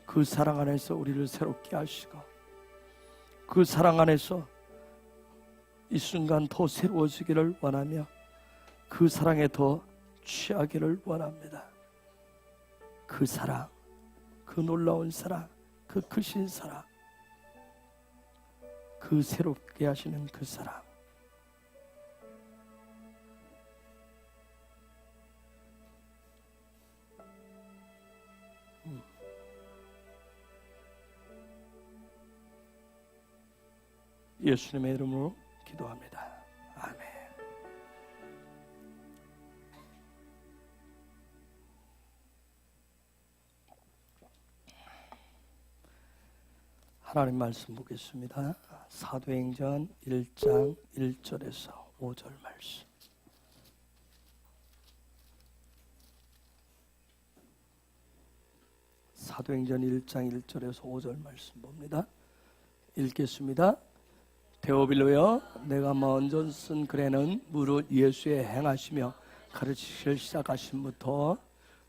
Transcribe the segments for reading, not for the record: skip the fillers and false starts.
그 사랑 안에서 우리를 새롭게 하시고 그 사랑 안에서 이 순간 더 새로워지기를 원하며 그 사랑에 더 취하기를 원합니다. 그 사랑, 그 놀라운 사랑, 그 크신 사랑, 그 새롭게 하시는 그 사랑. 예수님의 이름으로 기도합니다. 아멘. 하나님 말씀 보겠습니다. 사도행전 1장 1절에서 5절 말씀. 사도행전 1장 1절에서 5절 말씀 봅니다. 읽겠습니다. 데오빌로여, 내가 먼저 쓴 글에는 무릇 예수의 행하시며 가르치실 시작하심부터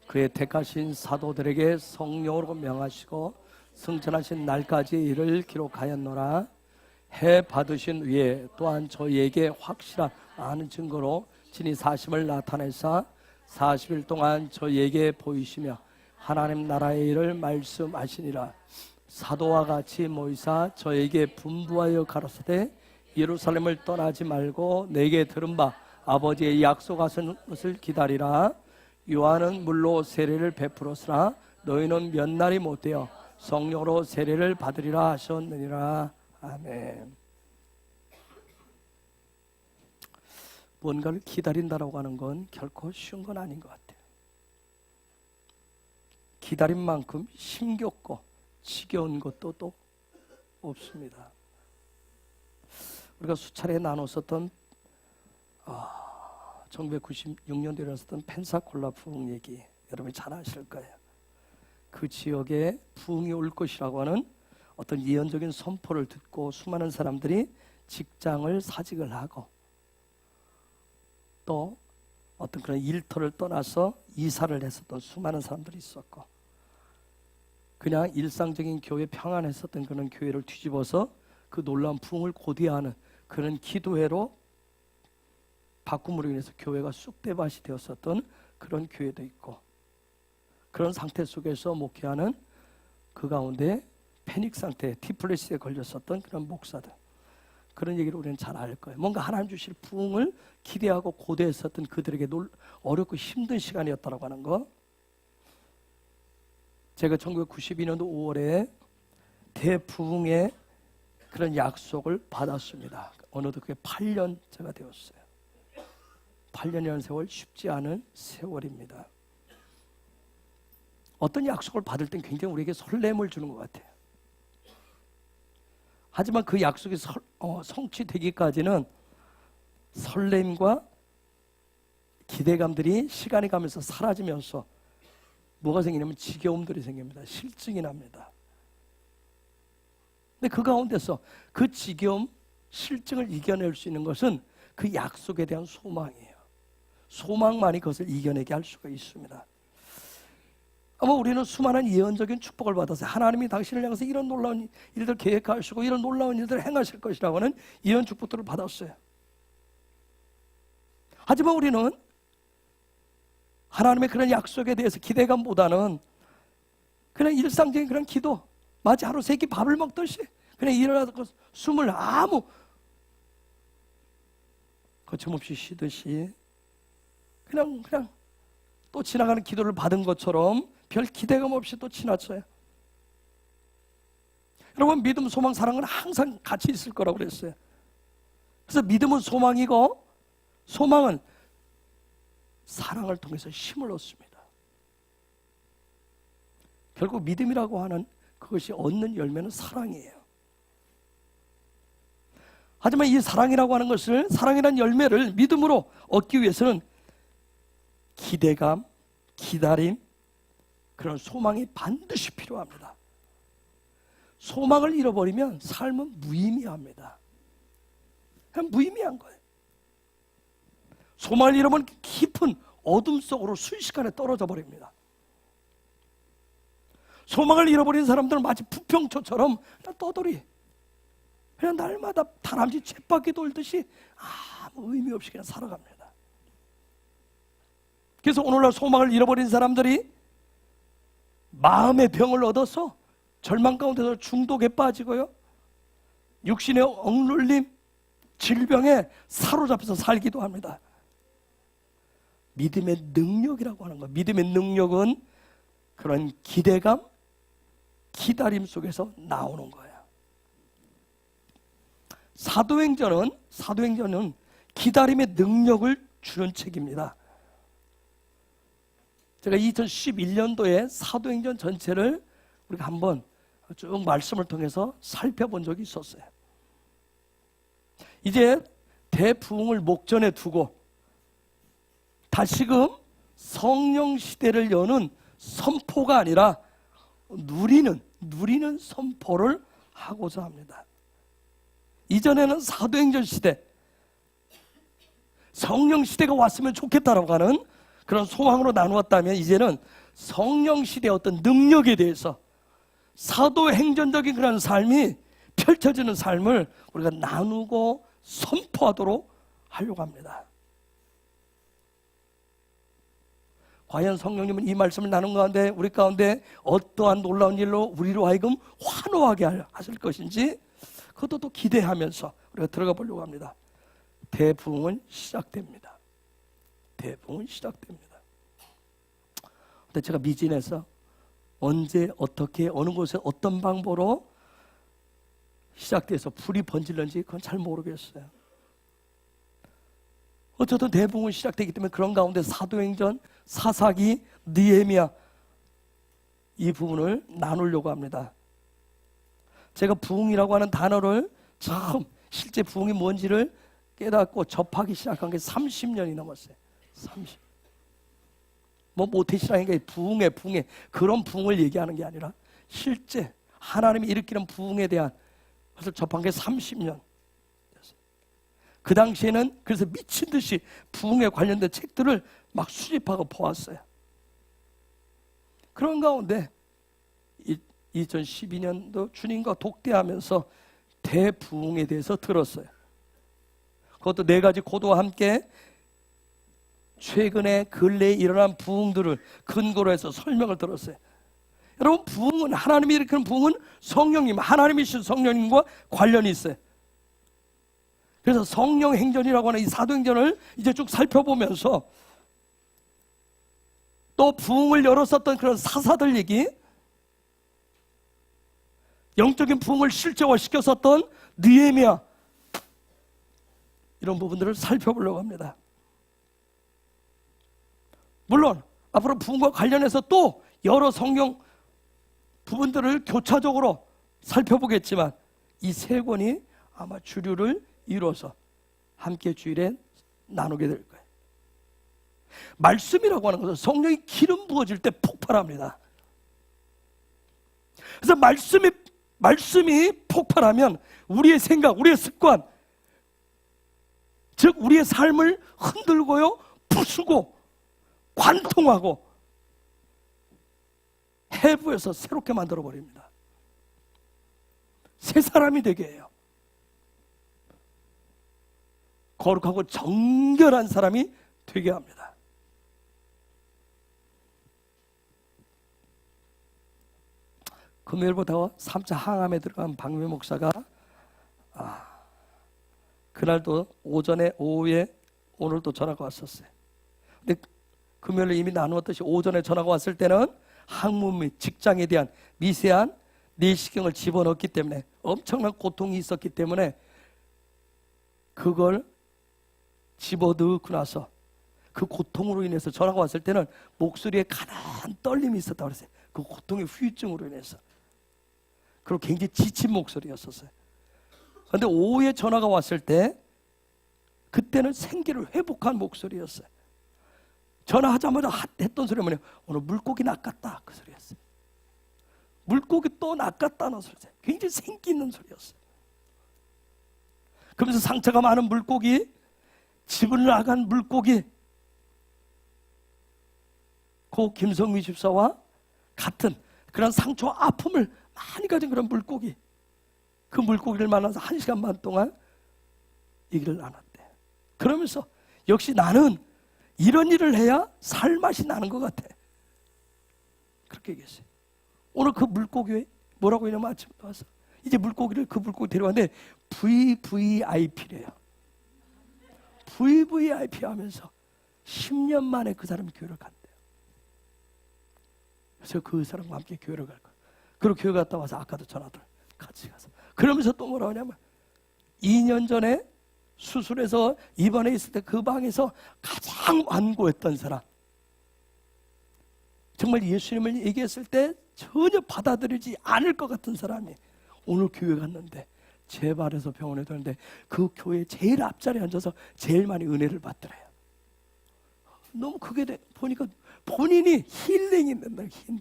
그의 택하신 사도들에게 성령으로 명하시고 승천하신 날까지 이를 기록하였노라. 해 받으신 위에 또한 저희에게 확실한 아는 증거로 진히 사심을 나타내사 40일 동안 저희에게 보이시며 하나님 나라의 일을 말씀하시니라. 사도와 같이 모이사 저에게 분부하여 가라사대 예루살렘을 떠나지 말고 내게 들은 바 아버지의 약속하신 것을 기다리라. 요한은 물로 세례를 베풀었으나 너희는 몇 날이 못되어 성령으로 세례를 받으리라 하셨느니라. 아멘. 뭔가를 기다린다라고 하는 건 결코 쉬운 건 아닌 것 같아요. 기다린 만큼 힘겹고 지겨운 것도 또 없습니다. 우리가 수차례 나눴었던 1996년도에 일어났었던 펜사콜라 부흥 얘기 여러분이 잘 아실 거예요. 그 지역에 부흥이 올 것이라고 하는 어떤 예언적인 선포를 듣고 수많은 사람들이 직장을 사직을 하고 또 어떤 그런 일터를 떠나서 이사를 했었던 수많은 사람들이 있었고 그냥 일상적인 교회 평안했었던 그런 교회를 뒤집어서 그 놀라운 부흥을 고대하는 그런 기도회로 바꿈으로 인해서 교회가 쑥대밭이 되었었던 그런 교회도 있고 그런 상태 속에서 목회하는 그 가운데 패닉 상태, 디플레시에 걸렸었던 그런 목사들 그런 얘기를 우리는 잘 알 거예요. 뭔가 하나님 주실 부흥을 기대하고 고대했었던 그들에게 어렵고 힘든 시간이었다고 하는 거. 제가 1992년도 5월에 대부흥의 그런 약속을 받았습니다. 어느덧 그게 8년째가 되었어요. 8년이라는 세월 쉽지 않은 세월입니다. 어떤 약속을 받을 땐 굉장히 우리에게 설렘을 주는 것 같아요. 하지만 그 약속이 성취되기까지는 설렘과 기대감들이 시간이 가면서 사라지면서 뭐가 생기냐면 지겨움들이 생깁니다. 실증이 납니다. 근데 그 가운데서 그 지겨움, 실증을 이겨낼 수 있는 것은 그 약속에 대한 소망이에요. 소망만이 그것을 이겨내게 할 수가 있습니다. 아마 우리는 수많은 예언적인 축복을 받아서 하나님이 당신을 향해서 이런 놀라운 일들 계획하시고 이런 놀라운 일들을 행하실 것이라고 하는 예언 축복들을 받았어요. 하지만 우리는 하나님의 그런 약속에 대해서 기대감보다는 그냥 일상적인 그런 기도, 마치 하루 세 끼 밥을 먹듯이 그냥 일어나서 숨을 아무 거침없이 쉬듯이 그냥 또 지나가는 기도를 받은 것처럼 별 기대감 없이 또 지나쳐요. 여러분, 믿음, 소망, 사랑은 항상 같이 있을 거라고 그랬어요. 그래서 믿음은 소망이고 소망은 사랑을 통해서 힘을 얻습니다. 결국 믿음이라고 하는 그것이 얻는 열매는 사랑이에요. 하지만 이 사랑이라고 하는 것을, 사랑이라는 열매를 믿음으로 얻기 위해서는 기대감, 기다림, 그런 소망이 반드시 필요합니다. 소망을 잃어버리면 삶은 무의미합니다. 그냥 무의미한 거예요. 소망을 잃어버리면 깊은 어둠 속으로 순식간에 떨어져 버립니다. 소망을 잃어버린 사람들은 마치 부평초처럼 떠돌이, 그냥 날마다 다람쥐 쳇바퀴 돌듯이 아무 의미 없이 그냥 살아갑니다. 그래서 오늘날 소망을 잃어버린 사람들이 마음의 병을 얻어서 절망 가운데서 중독에 빠지고요, 육신의 억눌림, 질병에 사로잡혀서 살기도 합니다. 믿음의 능력이라고 하는 거예요. 믿음의 능력은 그런 기대감, 기다림 속에서 나오는 거예요. 사도행전은 기다림의 능력을 주는 책입니다. 제가 2011년도에 사도행전 전체를 우리가 한번 쭉 말씀을 통해서 살펴본 적이 있었어요. 이제 대부흥을 목전에 두고 다시금 성령 시대를 여는 선포가 아니라 누리는 선포를 하고자 합니다. 이전에는 사도행전 시대, 성령 시대가 왔으면 좋겠다라고 하는 그런 소망으로 나누었다면, 이제는 성령 시대의 어떤 능력에 대해서 사도행전적인 그런 삶이 펼쳐지는 삶을 우리가 나누고 선포하도록 하려고 합니다. 과연 성령님은 이 말씀을 나눈 가운데 우리 가운데 어떠한 놀라운 일로 우리로 하여금 환호하게 하실 것인지, 그것도 또 기대하면서 우리가 들어가 보려고 합니다. 대부흥은 시작됩니다. 대부흥은 시작됩니다. 근데 제가 미진해서 언제 어떻게 어느 곳에 어떤 방법으로 시작돼서 불이 번질는지 그건 잘 모르겠어요. 어쨌든 대부흥은 시작되기 때문에 그런 가운데 사도행전, 사사기, 느헤미야 이 부분을 나누려고 합니다. 제가 부흥이라고 하는 단어를 처음 실제 부흥이 뭔지를 깨닫고 접하기 시작한 게 30년이 넘었어요. 30. 모태신앙인가 부흥회 그런 부흥을 얘기하는 게 아니라 실제 하나님이 일으키는 부흥에 대한 것을 접한 게 30년. 그 당시에는 그래서 미친 듯이 부흥에 관련된 책들을 막 수집하고 보았어요. 그런 가운데 2012년도 주님과 독대하면서 대부흥에 대해서 들었어요. 그것도 4가지 코드와 함께 최근에 근래에 일어난 부흥들을 근거로 해서 설명을 들었어요. 여러분, 부흥은, 하나님이 일으키는 부흥은 성령님, 하나님이신 성령님과 관련이 있어요. 그래서 성령 행전이라고 하는 이 사도행전을 이제 쭉 살펴보면서 또 부흥을 열었었던 그런 사사들 얘기, 영적인 부흥을 실제화시켰었던 느헤미야, 이런 부분들을 살펴보려고 합니다. 물론 앞으로 부흥과 관련해서 또 여러 성경 부분들을 교차적으로 살펴보겠지만 이 3권이 아마 주류를 이루어서 함께 주일에 나누게 될 거예요. 말씀이라고 하는 것은 성령이 기름 부어질 때 폭발합니다. 그래서 말씀이 폭발하면 우리의 생각, 우리의 습관, 즉 우리의 삶을 흔들고요, 부수고 관통하고 해부해서 새롭게 만들어버립니다. 새 사람이 되게 해요. 거룩하고 정결한 사람이 되게 합니다. 금요일보다 3차 항암에 들어간 박미 목사가 그날도 오전에 오후에 오늘도 전화가 왔었어요. 근데 금요일에 이미 나누었듯이 오전에 전화가 왔을 때는 학문 및 직장에 대한 미세한 내시경을 집어넣었기 때문에 엄청난 고통이 있었기 때문에 그걸 집어넣고 나서 그 고통으로 인해서 전화가 왔을 때는 목소리에 가난 떨림이 있었다고 그랬어요. 그 고통의 후유증으로 인해서. 그리고 굉장히 지친 목소리였었어요. 그런데 오후에 전화가 왔을 때 그때는 생기를 회복한 목소리였어요. 전화하자마자 했던 소리가 뭐냐, 오늘 물고기 낚았다, 그 소리였어요. 물고기 또 낚았다는 소리였어요. 굉장히 생기 있는 소리였어요. 그러면서 상처가 많은 물고기, 집을 나간 물고기, 고 김성미 집사와 같은 그런 상처와 아픔을 많이 가진 그런 물고기, 그 물고기를 만나서 1시간 반 동안 얘기를 나눴대. 그러면서 역시 나는 이런 일을 해야 살맛이 나는 것 같아, 그렇게 얘기했어요. 오늘 그 물고기 뭐라고 했냐면 아침부터 와서 이제 물고기를, 그 물고기 데려왔는데 VVIP래요. VVIP 하면서 10년 만에 그 사람이 교회를 간대요. 그래서 그 사람과 함께 교회를 갈 거예요. 그리고 교회 갔다 와서 아까도 전화들 같이 가서, 그러면서 또 뭐라고 하냐면 2년 전에 수술해서 입원해 있을 때 그 방에서 가장 완고했던 사람, 정말 예수님을 얘기했을 때 전혀 받아들이지 않을 것 같은 사람이 오늘 교회 갔는데 제 발에서 병원에 들었는데 그 교회 제일 앞자리에 앉아서 제일 많이 은혜를 받더래요. 너무 그게 보니까 본인이 힐링이 된다, 힐링.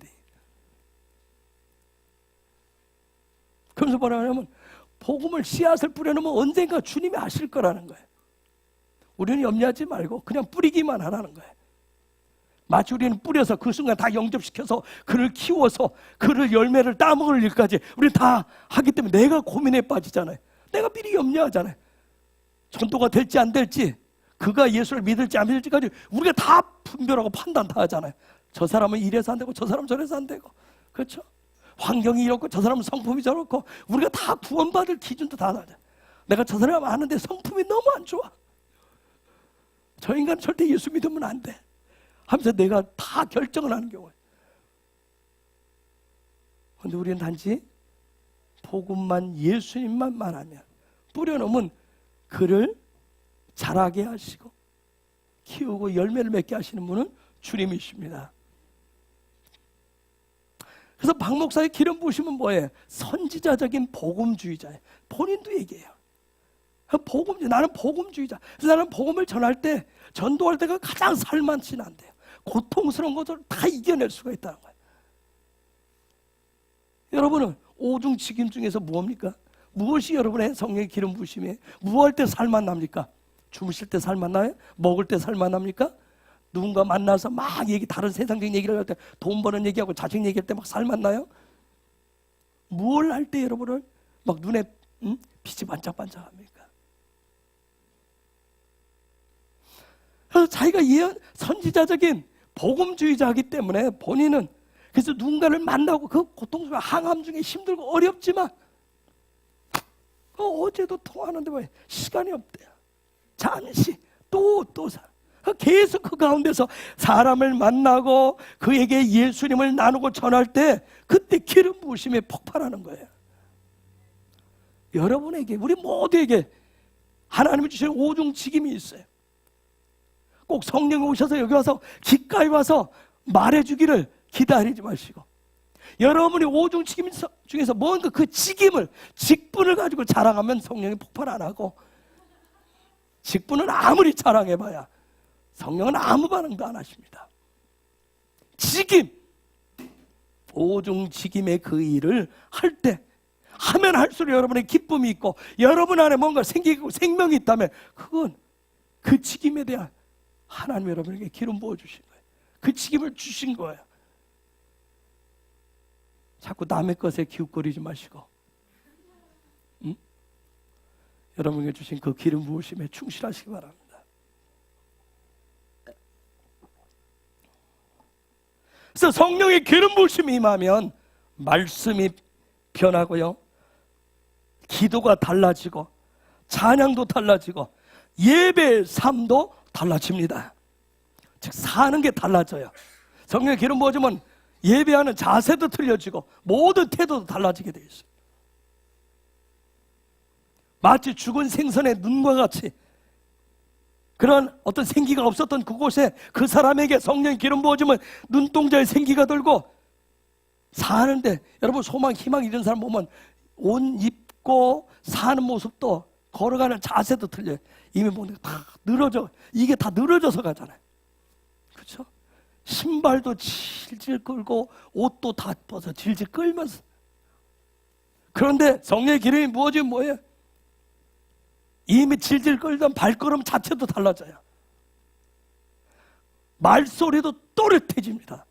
그래서 뭐라 하냐면 복음을 씨앗을 뿌려놓으면 언젠가 주님이 하실 거라는 거예요. 우리는 염려하지 말고 그냥 뿌리기만 하라는 거예요. 마치 우리는 뿌려서 그 순간 다 영접시켜서 그를 키워서 그를 열매를 따먹을 일까지 우리는 다 하기 때문에 내가 고민에 빠지잖아요. 내가 미리 염려하잖아요. 전도가 될지 안 될지, 그가 예수를 믿을지 안 믿을지까지 우리가 다 분별하고 판단 다 하잖아요. 저 사람은 이래서 안 되고 저 사람은 저래서 안 되고, 그렇죠? 환경이 이렇고 저 사람은 성품이 저렇고, 우리가 다 구원받을 기준도 다 다르잖아요. 내가 저 사람 아는데 성품이 너무 안 좋아, 저 인간 절대 예수 믿으면 안 돼 하면서 내가 다 결정을 하는 경우예요. 그런데 우리는 단지 복음만, 예수님만 말하면, 뿌려놓으면 그를 자라게 하시고 키우고 열매를 맺게 하시는 분은 주님이십니다. 그래서 박 목사의 기름 부으심은 뭐예요? 선지자적인 복음주의자예요. 본인도 얘기해요. 나는 복음주의자. 그래서 나는 복음을 전할 때, 전도할 때가 가장 살만치 않대요. 고통스러운 것을 다 이겨낼 수가 있다는 거예요. 여러분은 오중직임 중에서 무엇입니까? 무엇이 여러분의 성령의 기름 부으심이에요? 무엇할 때 살만 납니까? 주무실 때 살만 나요? 먹을 때 살만 납니까? 누군가 만나서 막 다른 세상적인 얘기를 할 때, 돈 버는 얘기하고 자식 얘기할 때 막 살만 나요? 뭘 할 때 여러분을 막 눈에 빛이 반짝반짝합니까? 그래서 자기가 선지자적인 복음주의자이기 때문에 본인은, 그래서 누군가를 만나고 그 고통스러운 항암 중에 힘들고 어렵지만 어제도 통화하는데 왜 시간이 없대요. 잠시 또 계속 그 가운데서 사람을 만나고 그에게 예수님을 나누고 전할 때 그때 기름 부으심이 폭발하는 거예요. 여러분에게, 우리 모두에게 하나님이 주신 오중직임이 있어요. 꼭 성령이 오셔서 여기 와서 기가에 와서 말해주기를 기다리지 마시고, 여러분이 오중직임 중에서 뭔가 그 직분을 가지고 자랑하면 성령이 폭발 안 하고, 직분은 아무리 자랑해봐야 성령은 아무 반응도 안 하십니다. 직임, 오중직임의 그 일을 할 때, 하면 할수록 여러분의 기쁨이 있고 여러분 안에 뭔가 생기고 생명이 있다면 그건 그 직임에 대한 하나님 여러분에게 기름 부어주신 거예요. 그 직임을 주신 거예요. 자꾸 남의 것에 기웃거리지 마시고, 여러분에게 주신 그 기름 부으심에 충실하시기 바랍니다. 그래서 성령의 기름 부으심이 임하면 말씀이 변하고요, 기도가 달라지고 찬양도 달라지고 예배의 삶도 달라집니다. 즉 사는 게 달라져요. 성령의 기름 부어주면 예배하는 자세도 틀려지고 모든 태도도 달라지게 되어 있어요. 마치 죽은 생선의 눈과 같이 그런 어떤 생기가 없었던 그곳에 그 사람에게 성령의 기름 부어주면 눈동자에 생기가 돌고 사는데, 여러분 소망, 희망 이런 사람 보면 옷 입고 사는 모습도 걸어가는 자세도 틀려요. 이미 보니까 다 늘어져, 이게 다 늘어져서 가잖아요. 그렇죠? 신발도 질질 끌고 옷도 다 벗어 질질 끌면서. 그런데 성령의 기름이 부어지면 뭐예요? 이미 질질 끌던 발걸음 자체도 달라져요. 말소리도 또렷해집니다.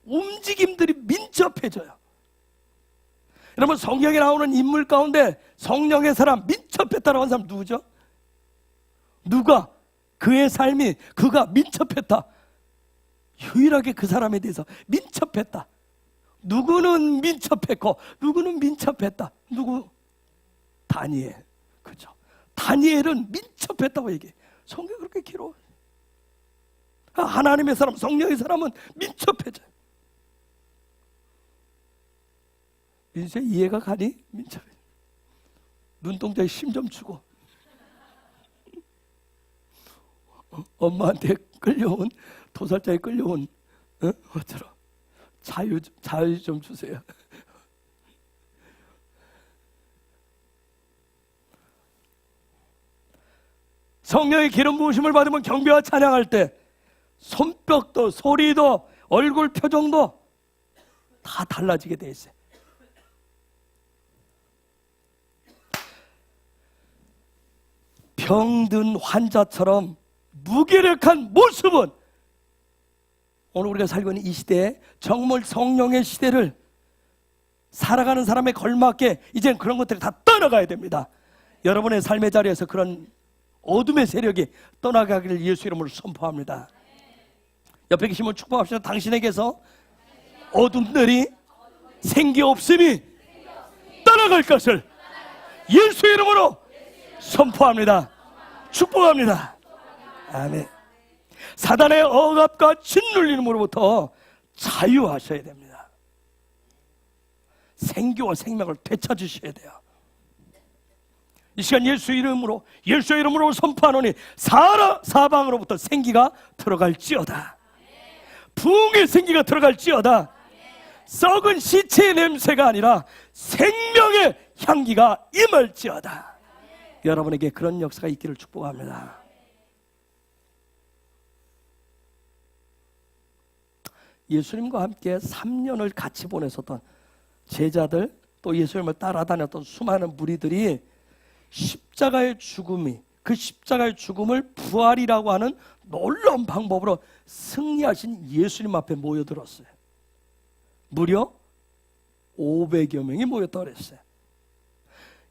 움직임들이 민첩해져요. 여러분, 성경에 나오는 인물 가운데 성령의 사람, 민첩했다라고 하는 사람 누구죠? 누가? 그의 삶이, 그가 민첩했다. 유일하게 그 사람에 대해서 민첩했다. 누구는 민첩했고 누구는 민첩했다. 누구? 다니엘. 그죠? 다니엘은 민첩했다고 얘기해. 성경이 그렇게 길어. 하나님의 사람, 성령의 사람은 민첩해져요. 민수야, 이해가 가니? 민첩해. 눈동자에 힘 좀 주고. 엄마한테 끌려온, 도살자에 끌려온 어처럼 자유 좀 주세요. 성령의 기름 부으심을 받으면 경배와 찬양할 때 손뼉도, 소리도, 얼굴 표정도 다 달라지게 돼 있어요. 병든 환자처럼 무기력한 모습은 오늘 우리가 살고 있는 이 시대에 정말 성령의 시대를 살아가는 사람에 걸맞게 이제는 그런 것들이 다 떠나가야 됩니다. 여러분의 삶의 자리에서 그런 어둠의 세력이 떠나가기를 예수 이름으로 선포합니다. 옆에 계신 분 축복합시다. 당신에게서 어둠들이 생기 없음이 떠나갈 것을 예수 이름으로 선포합니다. 축복합니다. 아멘. 사단의 억압과 짓눌림으로부터 자유하셔야 됩니다. 생기와 생명을 되찾으셔야 돼요. 이 시간 예수의 이름으로 선포하노니 사방으로부터 생기가 들어갈지어다. 부흥의 생기가 들어갈지어다. 썩은 시체의 냄새가 아니라 생명의 향기가 임할지어다. 여러분에게 그런 역사가 있기를 축복합니다. 예수님과 함께 3년을 같이 보내셨던 제자들, 또 예수님을 따라다녔던 수많은 무리들이 십자가의 죽음이, 그 십자가의 죽음을 부활이라고 하는 놀라운 방법으로 승리하신 예수님 앞에 모여들었어요. 무려 500여 명이 모였다고 그랬어요.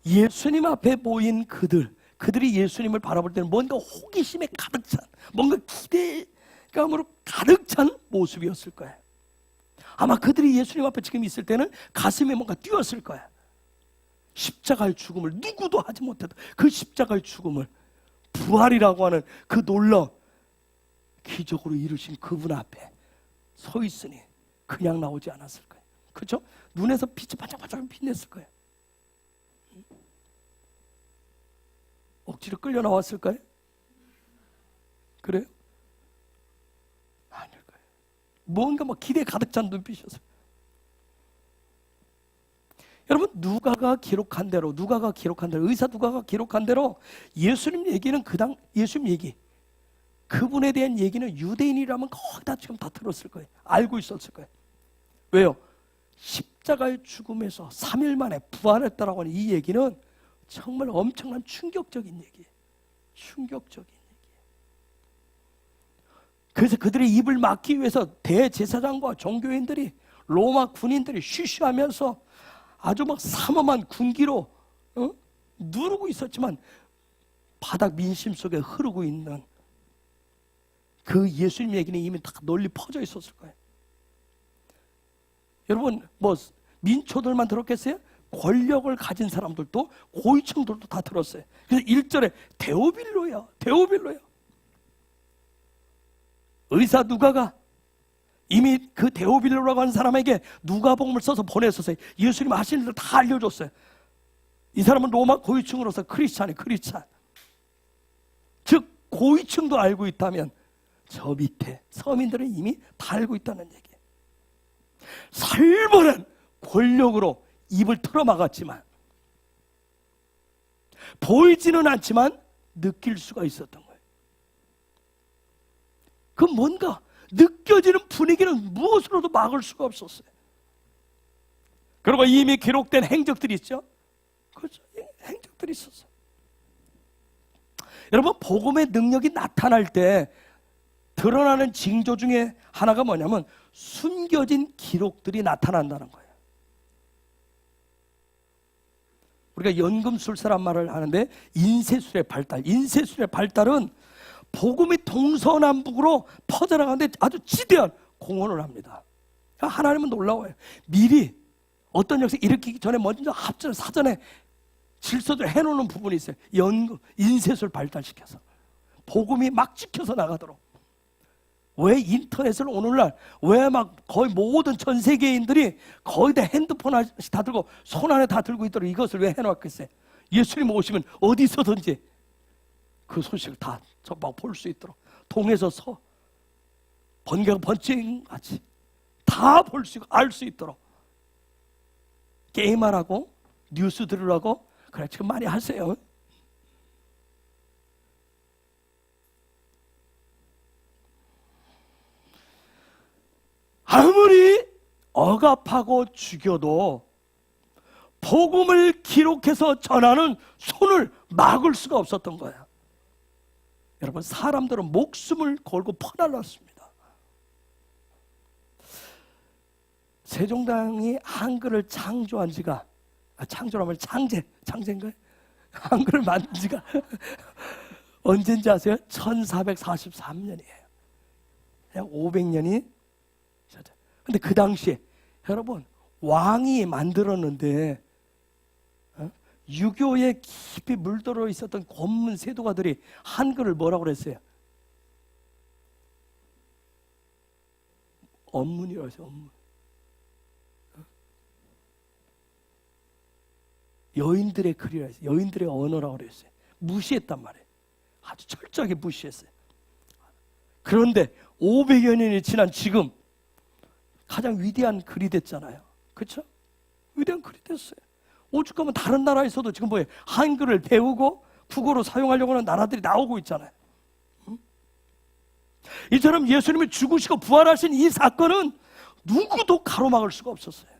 예수님 앞에 모인 그들이 예수님을 바라볼 때는 뭔가 호기심에 가득 찬, 뭔가 기대감으로 가득 찬 모습이었을 거예요. 아마 그들이 예수님 앞에 지금 있을 때는 가슴에 뭔가 뛰었을 거예요. 십자가의 죽음을 누구도 하지 못했던 그 십자가의 죽음을 부활이라고 하는 그 놀라운 기적으로 이루신 그분 앞에 서 있으니 그냥 나오지 않았을 거예요. 그렇죠? 눈에서 빛이 반짝반짝 빛냈을 거예요. 억지로 끌려 나왔을까요? 그래요? 아닐 거예요. 뭔가 막 기대 가득 찬 눈빛이었어요. 여러분, 누가가 기록한 대로 의사 누가가 기록한 대로 예수님 얘기는 예수님 얘기, 그분에 대한 얘기는 유대인이라면 거의 다 지금 다 들었을 거예요. 알고 있었을 거예요. 왜요? 십자가의 죽음에서 3일 만에 부활했다라고 하는 이 얘기는 정말 엄청난 충격적인 얘기예요. 충격적인 얘기예요. 그래서 그들의 입을 막기 위해서 대제사장과 종교인들이, 로마 군인들이 쉬쉬하면서 아주 막 삼엄한 군기로 누르고 있었지만 바닥 민심 속에 흐르고 있는 그 예수님 얘기는 이미 다 널리 퍼져 있었을 거예요. 여러분, 뭐 민초들만 들었겠어요? 권력을 가진 사람들도, 고위층들도 다 들었어요. 그래서 1절에 데오빌로야. 의사 누가가 이미 그 데오빌로라고 하는 사람에게 누가복음을 써서 보냈었어요. 예수님 하시는 일을 다 알려줬어요. 이 사람은 로마 고위층으로서 크리스찬이에요. 즉 고위층도 알고 있다면 저 밑에 서민들은 이미 다 알고 있다는 얘기예요. 살벌한 권력으로 입을 틀어막았지만, 보이지는 않지만 느낄 수가 있었던 거예요. 그 뭔가 느껴지는 분위기는 무엇으로도 막을 수가 없었어요. 그리고 이미 기록된 행적들이 있죠. 그렇죠. 행적들이 있었어요. 여러분, 복음의 능력이 나타날 때 드러나는 징조 중에 하나가 뭐냐면 숨겨진 기록들이 나타난다는 거예요. 우리가 연금술사란 말을 하는데 인쇄술의 발달, 인쇄술의 발달은 복음이 동서남북으로 퍼져나가는데 아주 지대한 공헌을 합니다. 하나님은 놀라워요. 미리 어떤 역사 일으키기 전에 먼저 합전 사전에 질서를 해놓는 부분이 있어요. 연금, 인쇄술 발달시켜서 복음이 막 찍혀서 나가도록. 왜 인터넷을 오늘날 왜 막 거의 모든 전 세계인들이 거의 다 핸드폰 하나씩 다 들고 손 안에 다 들고 있도록 이것을 왜 해놓았겠어요? 예수님 오시면 어디서든지 그 소식을 다 전방 볼 수 있도록 동에서 서 번개가 번쩍같이 다 볼 수 있고 알 수 있도록. 게임 안 하고 뉴스 들으라고 그래 지금 많이 하세요. 아무리 억압하고 죽여도 복음을 기록해서 전하는 손을 막을 수가 없었던 거예요. 여러분, 사람들은 목숨을 걸고 퍼날랐습니다. 세종대왕이 한글을 창조한 지가 창조라면 창제인가요? 한글을 만든 지가 언제인지 아세요? 1443년이에요. 그냥 500년이. 근데 그 당시에 여러분 왕이 만들었는데 유교에 깊이 물들어 있었던 권문 세도가들이 한글을 뭐라고 그랬어요? 언문이라고 했어요. 언문. 여인들의 글이라 했어요. 여인들의 언어라고 그랬어요. 무시했단 말이에요. 아주 철저하게 무시했어요. 그런데 500여 년이 지난 지금 가장 위대한 글이 됐잖아요. 그렇죠? 위대한 글이 됐어요. 오죽하면 다른 나라에서도 지금 뭐예요? 한글을 배우고 국어로 사용하려고 하는 나라들이 나오고 있잖아요. 이처럼 예수님이 죽으시고 부활하신 이 사건은 누구도 가로막을 수가 없었어요.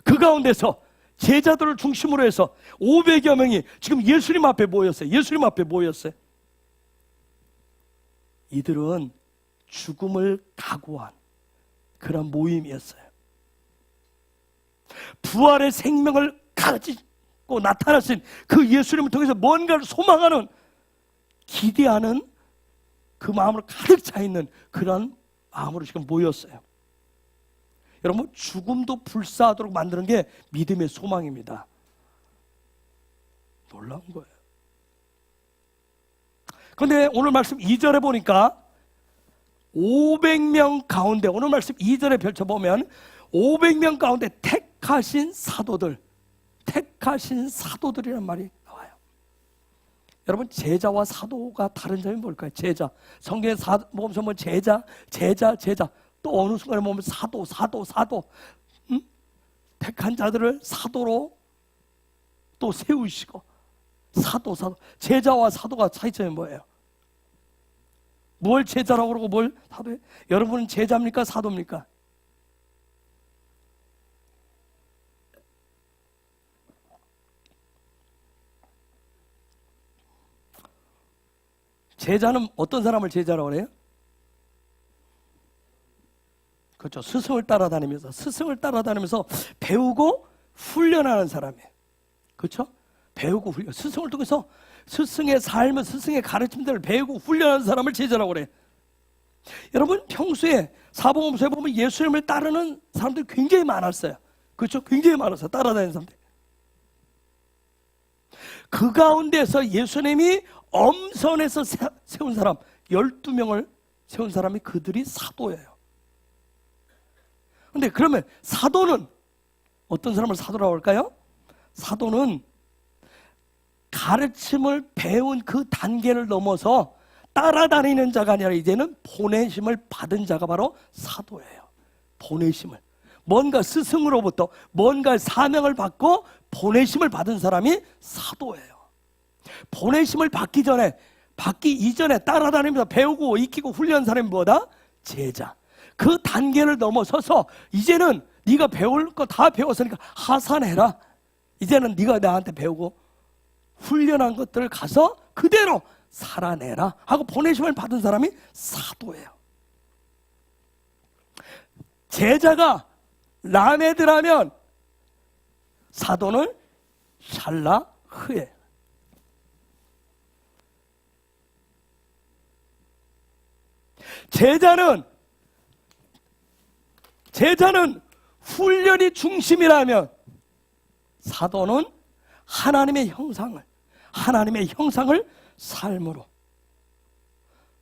그 가운데서 제자들을 중심으로 해서 500여 명이 지금 예수님 앞에 모였어요. 예수님 앞에 모였어요. 이들은 죽음을 각오한 그런 모임이었어요. 부활의 생명을 가지고 나타나신 그 예수님을 통해서 뭔가를 소망하는, 기대하는 그 마음으로 가득 차 있는 그런 마음으로 지금 모였어요. 여러분, 죽음도 불사하도록 만드는 게 믿음의 소망입니다. 놀라운 거예요. 그런데 오늘 말씀 2절에 보니까 500명 가운데, 오늘 말씀 2절에 펼쳐보면 500명 가운데 택하신 사도들이란 말이 나와요. 여러분, 제자와 사도가 다른 점이 뭘까요? 제자, 성경에 보면서 뭐 제자 또 어느 순간에 보면 사도 택한 자들을 사도로 또 세우시고 사도 제자와 사도가 차이점이 뭐예요? 뭘 제자라고 그러고 뭘 사도예요? 여러분은 제자입니까? 사도입니까? 제자는 어떤 사람을 제자라고 그래요? 그렇죠. 스승을 따라다니면서 배우고 훈련하는 사람이에요. 그렇죠? 배우고 훈련. 스승을 통해서 스승의 삶을, 스승의 가르침들을 배우고 훈련하는 사람을 제자라고 그래요. 여러분, 평소에 사복음서에 보면 예수님을 따르는 사람들이 굉장히 많았어요. 그렇죠? 굉장히 많았어요. 따라다니는 사람들. 그 가운데서 예수님이 엄선해서 세운 사람 12명을 세운 사람이 그들이 사도예요. 근데 그러면 사도는 어떤 사람을 사도라고 할까요? 사도는 가르침을 배운 그 단계를 넘어서 따라다니는 자가 아니라 이제는 보내심을 받은 자가 바로 사도예요. 보내심을. 뭔가 스승으로부터 뭔가 사명을 받고 보내심을 받은 사람이 사도예요. 보내심을 받기 이전에 따라다니면서 배우고 익히고 훈련한 사람이 뭐다? 제자. 그 단계를 넘어서서 이제는 네가 배울 거 다 배웠으니까 하산해라. 이제는 네가 나한테 배우고 훈련한 것들을 가서 그대로 살아내라 하고 보내심을 받은 사람이 사도예요. 제자가 라메드라면 사도는 샬라흐에. 제자는 훈련이 중심이라면 사도는 하나님의 형상을 삶으로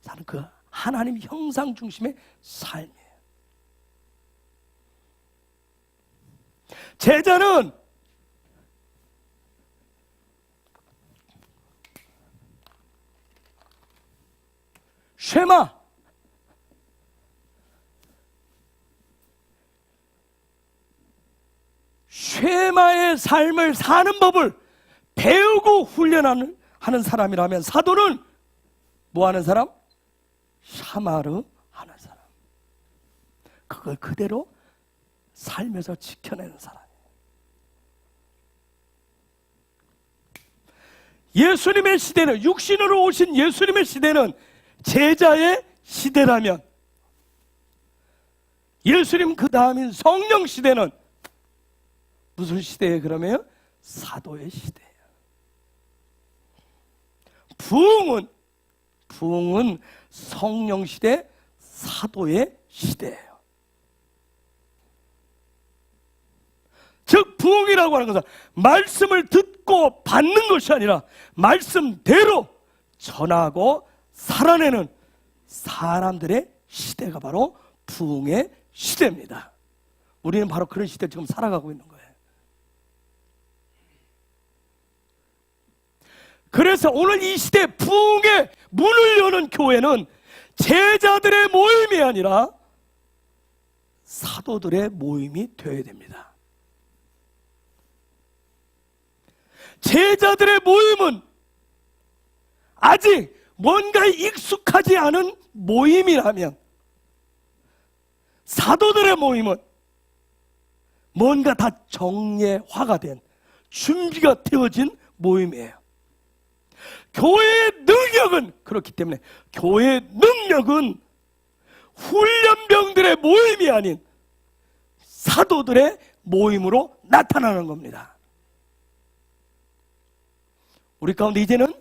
사는 그 하나님 형상 중심의 삶이에요. 제자는 쉐마의 삶을 사는 법을 배우고 훈련하는 사람이라면 사도는 뭐 하는 사람? 샤마르 하는 사람. 그걸 그대로 살면서 지켜내는 사람이에요. 예수님의 시대는, 육신으로 오신 예수님의 시대는 제자의 시대라면 예수님 그 다음인 성령 시대는 무슨 시대예요? 그러면 사도의 시대예요. 부흥은 성령 시대, 사도의 시대예요. 즉 부흥이라고 하는 것은 말씀을 듣고 받는 것이 아니라 말씀대로 전하고 살아내는 사람들의 시대가 바로 부흥의 시대입니다. 우리는 바로 그런 시대를 지금 살아가고 있는 거예요. 그래서 오늘 이 시대 부흥의 문을 여는 교회는 제자들의 모임이 아니라 사도들의 모임이 되어야 됩니다. 제자들의 모임은 아직 뭔가 익숙하지 않은 모임이라면 사도들의 모임은 뭔가 다 정예화가 된, 준비가 되어진 모임이에요. 교회의 능력은 그렇기 때문에 교회의 능력은 훈련병들의 모임이 아닌 사도들의 모임으로 나타나는 겁니다. 우리 가운데 이제는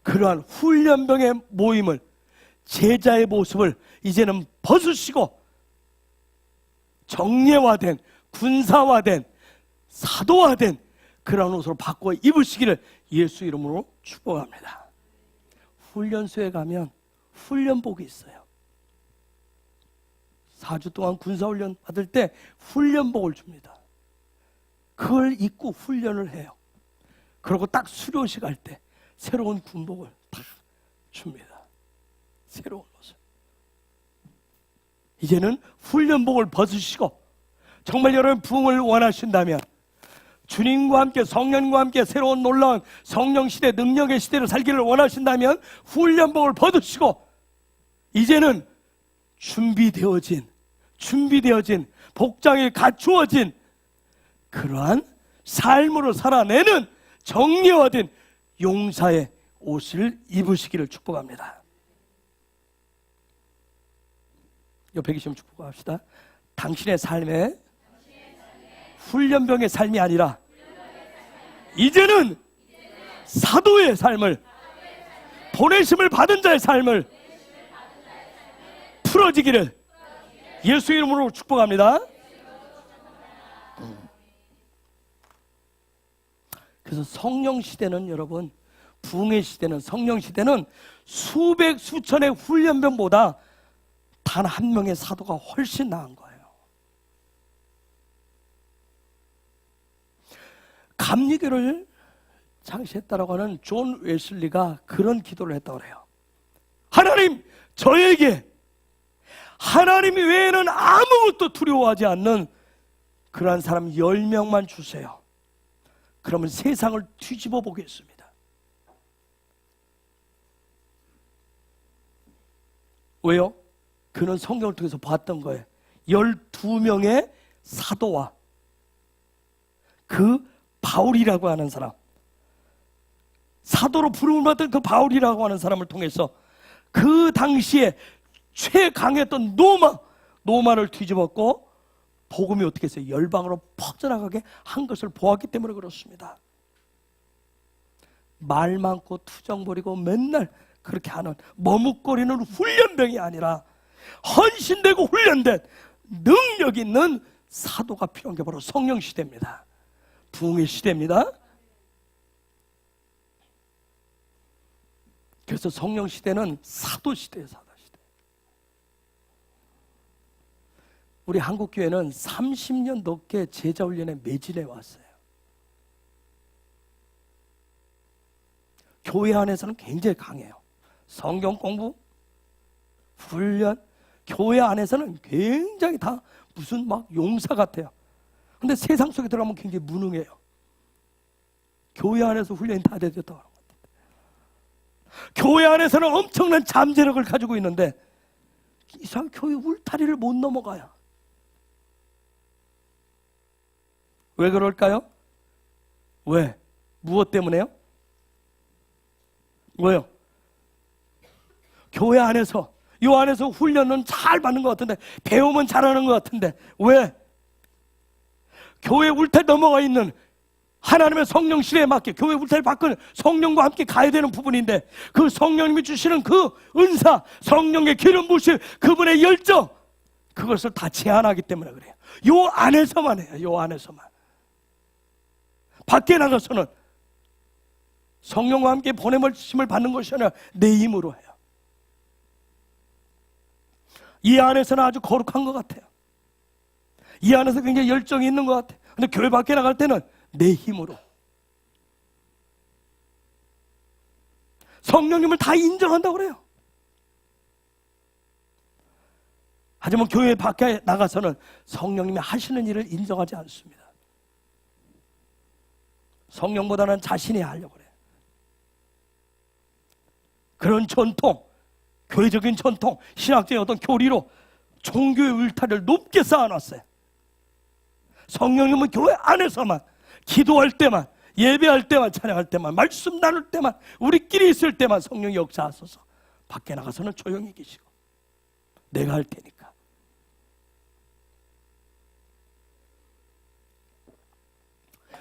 그러한 훈련병의 모임을, 제자의 모습을 이제는 벗으시고 정예화된, 군사화된, 사도화된 그런 옷으로 바꿔 입으시기를 예수 이름으로 축복합니다. 훈련소에 가면 훈련복이 있어요. 4주 동안 군사훈련 받을 때 훈련복을 줍니다. 그걸 입고 훈련을 해요. 그리고 딱 수료식 할 때 새로운 군복을 딱 줍니다. 새로운 옷을. 이제는 훈련복을 벗으시고 정말 여러분 부흥을 원하신다면 주님과 함께, 성령과 함께 새로운 놀라운 성령 시대, 능력의 시대를 살기를 원하신다면 훈련복을 벗으시고 이제는 준비되어진 복장이 갖추어진 그러한 삶으로 살아내는 정리화된 용사의 옷을 입으시기를 축복합니다. 옆에 계시면 축복합시다. 당신의 삶에 훈련병의 삶이 아니라 이제는 사도의 삶을, 보내심을 받은 자의 삶을 풀어지기를 예수 이름으로 축복합니다. 그래서 성령 시대는 여러분, 부흥의 시대는, 성령 시대는 수백 수천의 훈련병보다 단 한 명의 사도가 훨씬 나은 거예요. 감리교를 창시했다라고 하는 존 웨슬리가 그런 기도를 했다고 그래요. 하나님, 저에게 하나님 외에는 아무것도 두려워하지 않는 그러한 사람 10명만 주세요. 그러면 세상을 뒤집어 보겠습니다. 왜요? 그는 성경을 통해서 봤던 거예요. 12명의 사도와 그 바울이라고 하는 사람, 사도로 부름을 받은 그 바울이라고 하는 사람을 통해서 그 당시에 최강했던 노마를 뒤집었고 복음이 어떻게 했어요? 열방으로 퍼져나가게 한 것을 보았기 때문에 그렇습니다. 말 많고 투정 부리고 맨날 그렇게 하는 머뭇거리는 훈련병이 아니라 헌신되고 훈련된 능력 있는 사도가 필요한 게 바로 성령 시대입니다. 부흥의 시대입니다. 그래서 성령 시대는 사도 시대예요. 사도 시대. 우리 한국교회는 30년 넘게 제자 훈련에 매진해 왔어요. 교회 안에서는 굉장히 강해요. 성경 공부, 훈련, 교회 안에서는 굉장히 다 무슨 막 용사 같아요. 근데 세상 속에 들어가면 굉장히 무능해요. 교회 안에서 훈련이 다 되었다고 하는 것 같아요. 교회 안에서는 엄청난 잠재력을 가지고 있는데 이상 교회 울타리를 못 넘어가요. 왜 그럴까요? 왜? 무엇 때문에요? 왜요? 교회 안에서 이 안에서 훈련은 잘 받는 것 같은데 배우면 잘하는 것 같은데 왜? 교회 울타리 넘어가 있는 하나님의 성령 시대에 맞게 교회 울타리 밖은 성령과 함께 가야 되는 부분인데 그 성령님이 주시는 그 은사, 성령의 기름 부으심, 그분의 열정 그것을 다 제한하기 때문에 그래요. 요 안에서만 해요. 요 안에서만. 밖에 나가서는 성령과 함께 보냄을 받는 것이 아니라 내 힘으로 해요. 이 안에서는 아주 거룩한 것 같아요. 이 안에서 굉장히 열정이 있는 것 같아요. 근데 교회 밖에 나갈 때는 내 힘으로. 성령님을 다 인정한다고 그래요. 하지만 교회 밖에 나가서는 성령님이 하시는 일을 인정하지 않습니다. 성령보다는 자신이 하려고 그래요. 그런 전통, 교회적인 전통, 신학적인 어떤 교리로 종교의 울타리를 높게 쌓아놨어요. 성령님은 교회 안에서만, 기도할 때만, 예배할 때만, 찬양할 때만, 말씀 나눌 때만, 우리끼리 있을 때만 성령이 역사하소서. 밖에 나가서는 조용히 계시고 내가 할 테니까.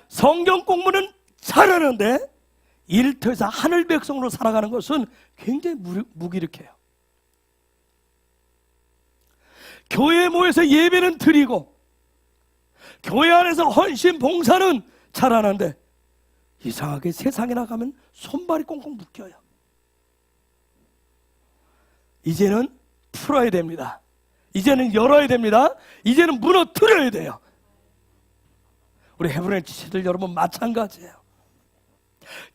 성경 공부는 잘하는데 일터에서 하늘 백성으로 살아가는 것은 굉장히 무기력해요. 교회에 모여서 예배는 드리고 교회 안에서 헌신 봉사는 잘하는데 이상하게 세상에 나가면 손발이 꽁꽁 묶여요. 이제는 풀어야 됩니다. 이제는 열어야 됩니다. 이제는 무너뜨려야 돼요. 우리 헤브론 지체들 여러분 마찬가지예요.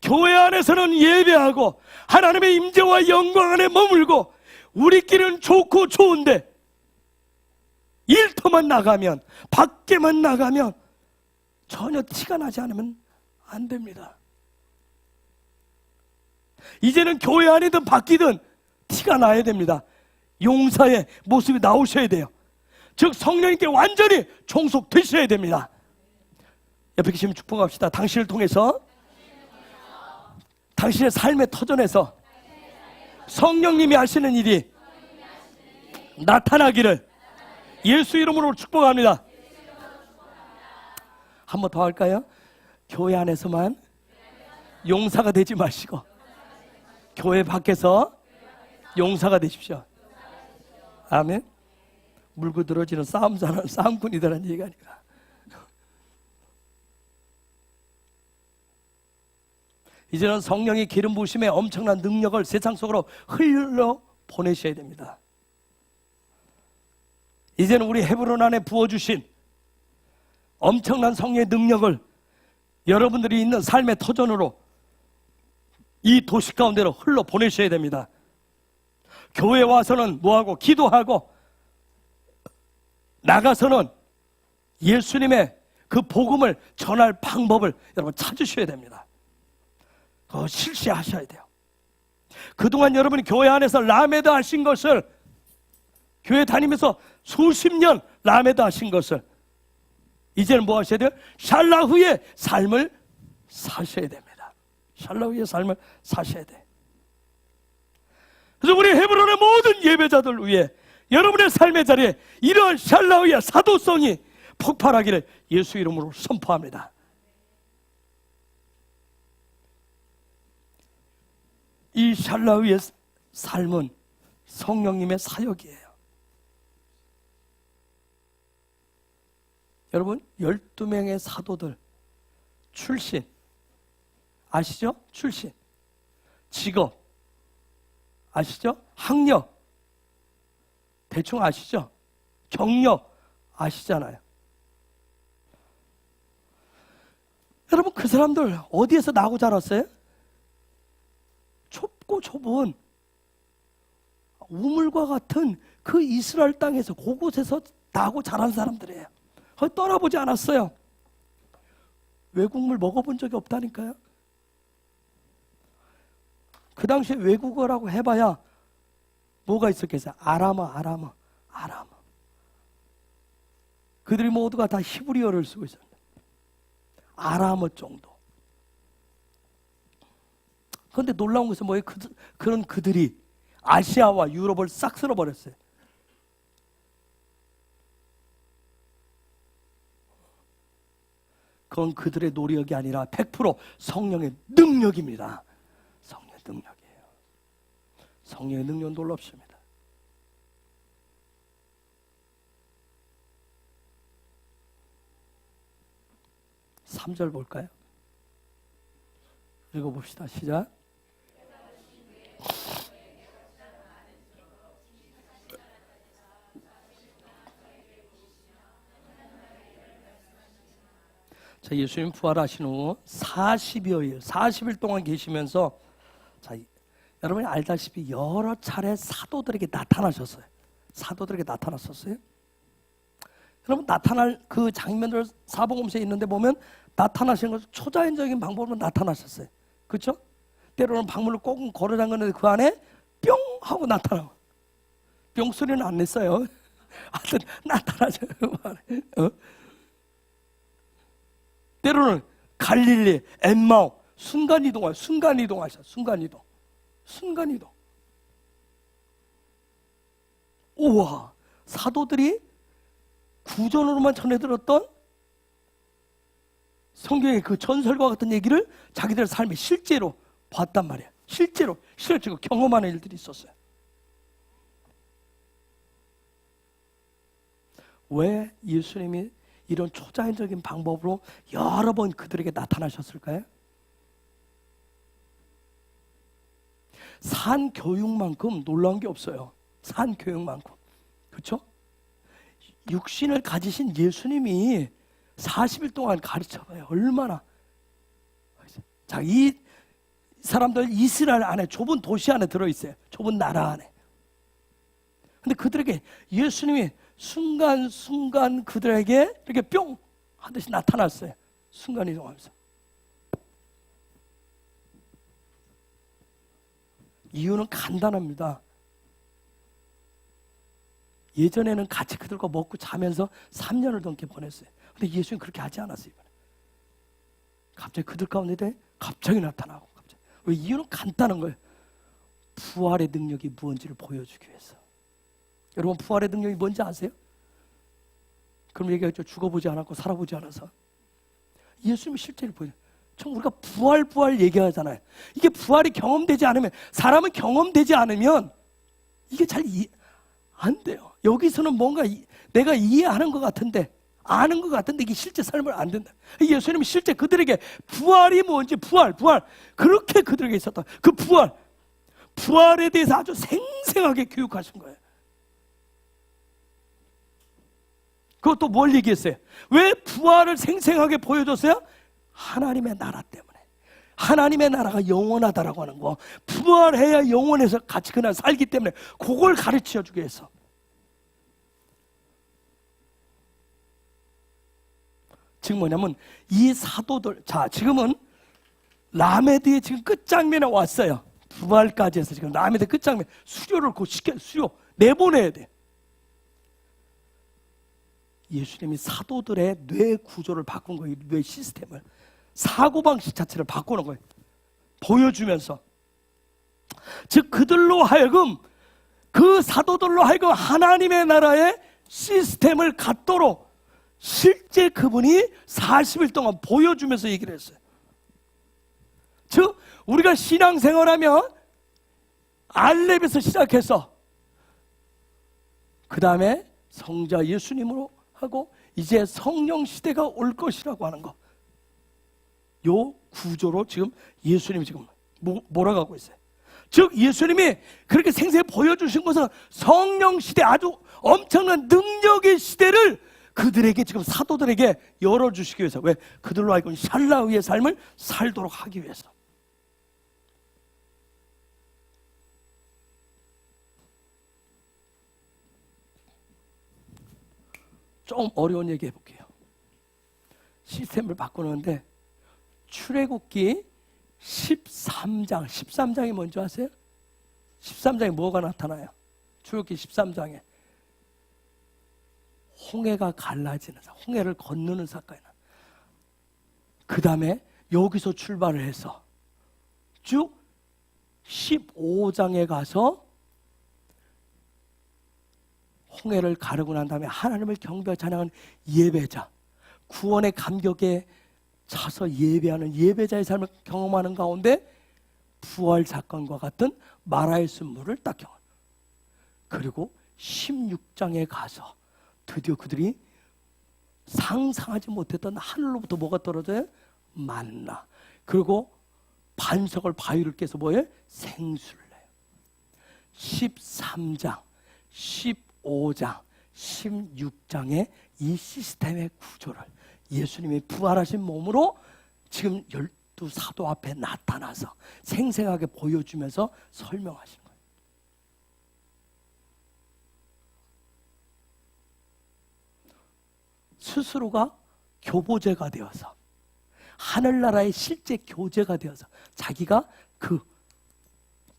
교회 안에서는 예배하고 하나님의 임재와 영광 안에 머물고 우리끼리는 좋고 좋은데 일터만 나가면, 밖에만 나가면 전혀 티가 나지 않으면 안 됩니다. 이제는 교회 안이든 밖이든 티가 나야 됩니다. 용사의 모습이 나오셔야 돼요. 즉 성령님께 완전히 종속되셔야 됩니다. 옆에 계시면 축복합시다. 당신을 통해서 당신의 삶의 터전에서 성령님이 하시는 일이 나타나기를 예수 이름으로 축복합니다. 한 번 더 할까요? 교회 안에서만 용사가 되지 마시고 교회 밖에서 용사가 되십시오. 아멘. 물고 늘어지는 싸움꾼이다라는 얘기가 아니라 이제는 성령의 기름 부으심에 엄청난 능력을 세상 속으로 흘러 보내셔야 됩니다. 이제는 우리 헤브론 안에 부어주신 엄청난 성령의 능력을 여러분들이 있는 삶의 터전으로 이 도시 가운데로 흘러 보내셔야 됩니다. 교회에 와서는 뭐하고 기도하고 나가서는 예수님의 그 복음을 전할 방법을 여러분 찾으셔야 됩니다. 그거 실시하셔야 돼요. 그동안 여러분이 교회 안에서 라메다 하신 것을 교회 다니면서 수십 년 라메다 하신 것을 이제는 뭐 하셔야 돼요? 샬라후의 삶을 사셔야 됩니다. 샬라우의 삶을 사셔야 돼. 그래서 우리 헤브론의 모든 예배자들 위해 여러분의 삶의 자리에 이러한 샬라우의 사도성이 폭발하기를 예수 이름으로 선포합니다. 이 샬라우의 삶은 성령님의 사역이에요. 여러분 12명의 사도들 출신 아시죠? 출신 직업 아시죠? 학력 대충 아시죠? 경력 아시잖아요. 여러분 그 사람들 어디에서 나고 자랐어요? 좁고 좁은 우물과 같은 그 이스라엘 땅에서 그곳에서 나고 자란 사람들이에요. 거기 떠나보지 않았어요. 외국물 먹어본 적이 없다니까요. 그 당시에 외국어라고 해봐야 뭐가 있었겠어요? 아람어. 그들이 모두가 다 히브리어를 쓰고 있었는데 아람어 정도. 그런데 놀라운 것은 뭐예요? 그런 그들이 아시아와 유럽을 싹 쓸어버렸어요. 그건 그들의 노력이 아니라 100% 성령의 능력입니다. 성령의 능력이에요. 성령의 능력은 놀랍습니다. 삼 절 볼까요? 읽어봅시다. 시작. 자, 예수님 부활하신 후 40여일, 40일 동안 계시면서 자, 여러분이 알다시피 여러 차례 사도들에게 나타나셨어요. 사도들에게 나타났었어요. 여러분 나타날 그 장면들 사복음서에 있는데 보면 나타나신 것은 초자연적인 방법으로 나타나셨어요. 그렇죠? 때로는 방문을 꼭 걸어 잠그는데 그 안에 뿅 하고 나타나고 뿅 소리는 안 냈어요. 하여튼 나타나죠. 때로는 갈릴리, 엠마오 순간이동하셔. 순간이동. 우와, 사도들이 구전으로만 전해들었던 성경의 그 전설과 같은 얘기를 자기들의 삶에 실제로 봤단 말이에요. 실제로 경험하는 일들이 있었어요. 왜 예수님이 이런 초자연적인 방법으로 여러 번 그들에게 나타나셨을까요? 산교육만큼 놀라운 게 없어요. 산교육만큼. 그렇죠? 육신을 가지신 예수님이 40일 동안 가르쳐봐요. 얼마나. 자, 이 사람들 이스라엘 안에 좁은 도시 안에 들어있어요. 좁은 나라 안에. 근데 그들에게 예수님이 순간 그들에게 이렇게 뿅 하듯이 나타났어요. 순간이동하면서. 이유는 간단합니다. 예전에는 같이 그들과 먹고 자면서 3년을 넘게 보냈어요. 근데 예수님 그렇게 하지 않았어요. 갑자기 그들 가운데 갑자기 나타나고. 왜? 이유는 간단한 거예요. 부활의 능력이 무엇인지를 보여주기 위해서. 여러분 부활의 능력이 뭔지 아세요? 그럼 얘기하죠. 죽어보지 않았고 살아보지 않아서. 예수님이 실제로 보여요. 참 우리가 부활 얘기하잖아요. 이게 부활이 경험되지 않으면, 사람은 경험되지 않으면 이게 잘 안 돼요. 여기서는 뭔가 내가 이해하는 것 같은데, 아는 것 같은데 이게 실제 삶을 안 된다. 예수님이 실제 그들에게 부활이 뭔지, 부활 그렇게 그들에게 있었다. 그 부활에 대해서 아주 생생하게 교육하신 거예요. 그것도 뭘 얘기했어요? 왜 부활을 생생하게 보여줬어요? 하나님의 나라 때문에. 하나님의 나라가 영원하다라고 하는 거, 부활해야 영원해서 같이 그날 살기 때문에 그걸 가르쳐 주기 위해서. 지금 뭐냐면 이 사도들, 자 지금은 라메드의 지금 끝장면에 왔어요. 부활까지 해서 지금 라메드 끝장면, 수료를 곧 수료 내보내야 돼. 예수님이 사도들의 뇌 구조를 바꾼 거예요. 뇌 시스템을, 사고방식 자체를 바꾸는 거예요. 보여주면서, 즉 그들로 하여금, 그 사도들로 하여금 하나님의 나라의 시스템을 갖도록 실제 그분이 40일 동안 보여주면서 얘기를 했어요. 즉 우리가 신앙생활하면 알렙에서 시작해서 그 다음에 성자 예수님으로 하고 이제 성령 시대가 올 것이라고 하는 거, 요 구조로 지금 예수님이 지금 몰아가고 있어요. 즉 예수님이 그렇게 생생히 보여주신 것은 성령 시대, 아주 엄청난 능력의 시대를 그들에게, 지금 사도들에게 열어주시기 위해서. 왜? 그들로 하여금 샬라의의 삶을 살도록 하기 위해서. 좀 어려운 얘기 해볼게요. 시스템을 바꾸는데 출애굽기 13장이 뭔지 아세요? 13장에 뭐가 나타나요? 출애굽기 13장에 홍해가 갈라지는, 홍해를 건너는 사건이 나. 그 다음에 여기서 출발을 해서 쭉 15장에 가서 홍해를 가르고 난 다음에 하나님을 경배하고 찬양하는 예배자, 구원의 감격에 차서 예배하는 예배자의 삶을 경험하는 가운데 부활 사건과 같은 마라의 순물을 딱 경험. 그리고 16장에 가서 드디어 그들이 상상하지 못했던 하늘로부터 뭐가 떨어져요? 만나. 그리고 반석을 바위를 깨서 뭐예요? 생수를 내요. 13장, 15장, 16장의 이 시스템의 구조를 예수님이 부활하신 몸으로 지금 12사도 앞에 나타나서 생생하게 보여주면서 설명하신 거예요. 스스로가 교보제가 되어서, 하늘나라의 실제 교제가 되어서, 자기가 그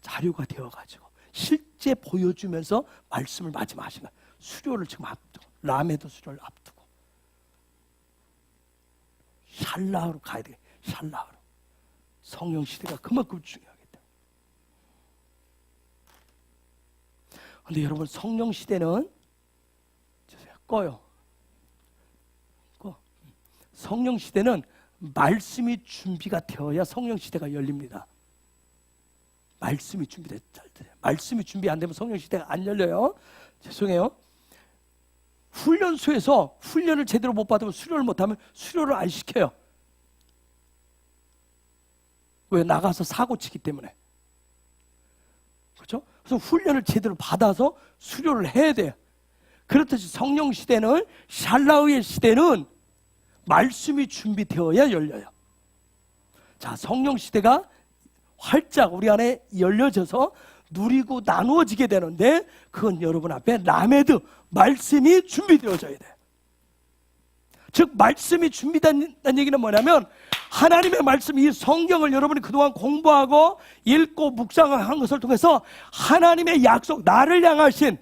자료가 되어가지고 실제 보여주면서 말씀을 마지막 하신 거예요. 수료를 지금 앞두고, 라메도 수료를 앞두고 샬라흐로 가야 돼. 샬라흐로. 성령 시대가 그만큼 중요하겠다. 근데 여러분, 성령 시대는 꺼요. 성령 시대는 말씀이 준비가 되어야 성령 시대가 열립니다. 말씀이 준비돼. 말씀이 준비 안 되면 성령 시대가 안 열려요. 죄송해요. 훈련소에서 훈련을 제대로 못 받으면, 수료를 못하면 수료를 안 시켜요. 왜? 나가서 사고 치기 때문에. 그렇죠? 그래서 훈련을 제대로 받아서 수료를 해야 돼요. 그렇듯이 성령 시대는, 샬라의 시대는 말씀이 준비되어야 열려요. 자, 성령 시대가 활짝 우리 안에 열려져서 누리고 나누어지게 되는데, 그건 여러분 앞에 라메드, 말씀이 준비되어져야 돼요. 즉 말씀이 준비된 얘기는 뭐냐면, 하나님의 말씀, 이 성경을 여러분이 그동안 공부하고 읽고 묵상한 것을 통해서 하나님의 약속, 나를 향하신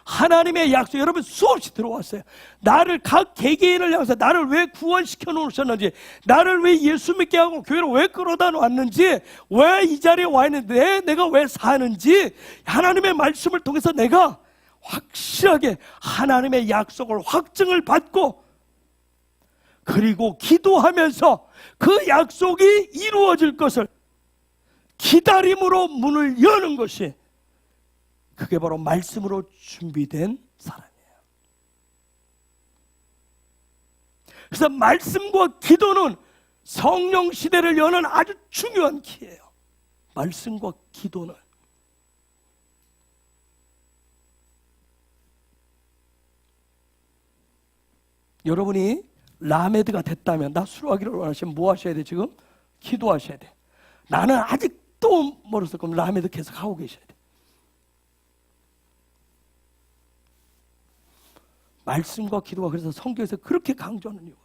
하나님의 약속, 여러분 수없이 들어왔어요. 나를, 각 개개인을 향해서 나를 왜 구원시켜 놓으셨는지, 나를 왜 예수 믿게 하고 교회로 왜 끌어다 놨는지, 왜 이 자리에 와 있는데 내가 왜 사는지, 하나님의 말씀을 통해서 내가 확실하게 하나님의 약속을 확증을 받고, 그리고 기도하면서 그 약속이 이루어질 것을 기다림으로 문을 여는 것이, 그게 바로 말씀으로 준비된 사람이에요. 그래서 말씀과 기도는 성령 시대를 여는 아주 중요한 키예요. 말씀과 기도는. 여러분이 라메드가 됐다면, 나 수료하기를 원하시면 뭐 하셔야 돼? 지금 기도하셔야 돼. 나는 아직도 멀었을 거면 라메드 계속 하고 계셔야 돼. 말씀과 기도가 그래서 성경에서 그렇게 강조하는 이유가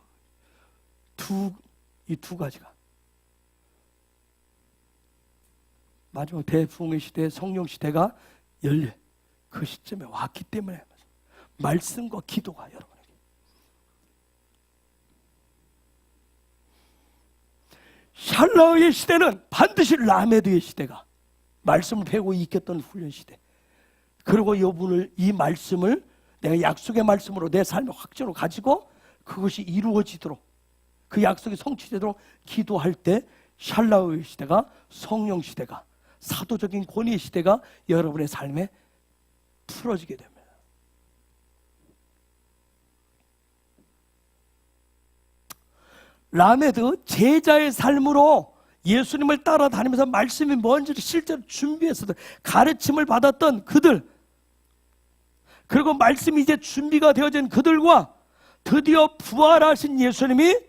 이 두 가지가 마지막 대부흥의 시대, 성령 시대가 열려 그 시점에 왔기 때문에 말씀과 기도가 여러분에게 샬라의 시대는 반드시 라메드의 시대가, 말씀을 배우고 익혔던 훈련 시대. 그리고 이 말씀을 내가 약속의 말씀으로 내 삶의 확증으로 가지고 그것이 이루어지도록, 그 약속이 성취되도록 기도할 때 샬라의 시대가, 성령 시대가, 사도적인 권위의 시대가 여러분의 삶에 풀어지게 됩니다. 라메드, 제자의 삶으로 예수님을 따라다니면서 말씀이 뭔지를 실제로 준비해서 가르침을 받았던 그들, 그리고 말씀이 이제 준비가 되어진 그들과 드디어 부활하신 예수님이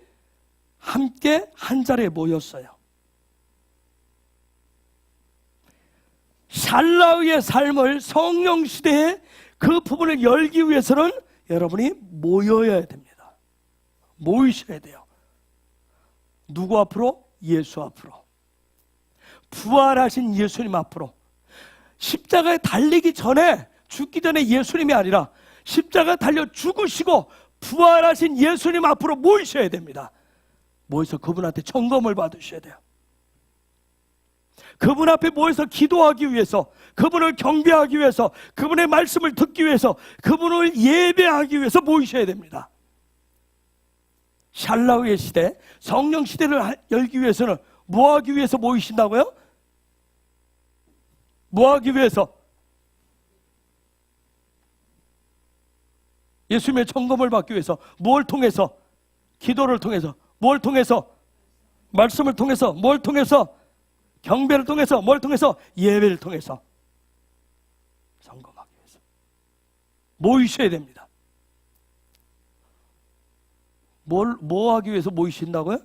함께 한 자리에 모였어요. 샬라의 삶을, 성령 시대에 그 부분을 열기 위해서는 여러분이 모여야 됩니다. 모이셔야 돼요. 누구 앞으로? 예수 앞으로. 부활하신 예수님 앞으로. 십자가에 달리기 전에, 죽기 전에 예수님이 아니라 십자가에 달려 죽으시고 부활하신 예수님 앞으로 모이셔야 됩니다. 모여서 그분한테 점검을 받으셔야 돼요. 그분 앞에 모여서 기도하기 위해서, 그분을 경배하기 위해서, 그분의 말씀을 듣기 위해서, 그분을 예배하기 위해서 모이셔야 됩니다. 샬라의 시대, 성령 시대를 열기 위해서는 뭐 하기 위해서 모이신다고요? 뭐 하기 위해서? 예수님의 점검을 받기 위해서. 뭘 통해서? 기도를 통해서. 뭘 통해서? 말씀을 통해서. 뭘 통해서? 경배를 통해서. 뭘 통해서? 예배를 통해서. 점검하기 위해서 모이셔야 됩니다. 뭐 하기 위해서 모이신다고요?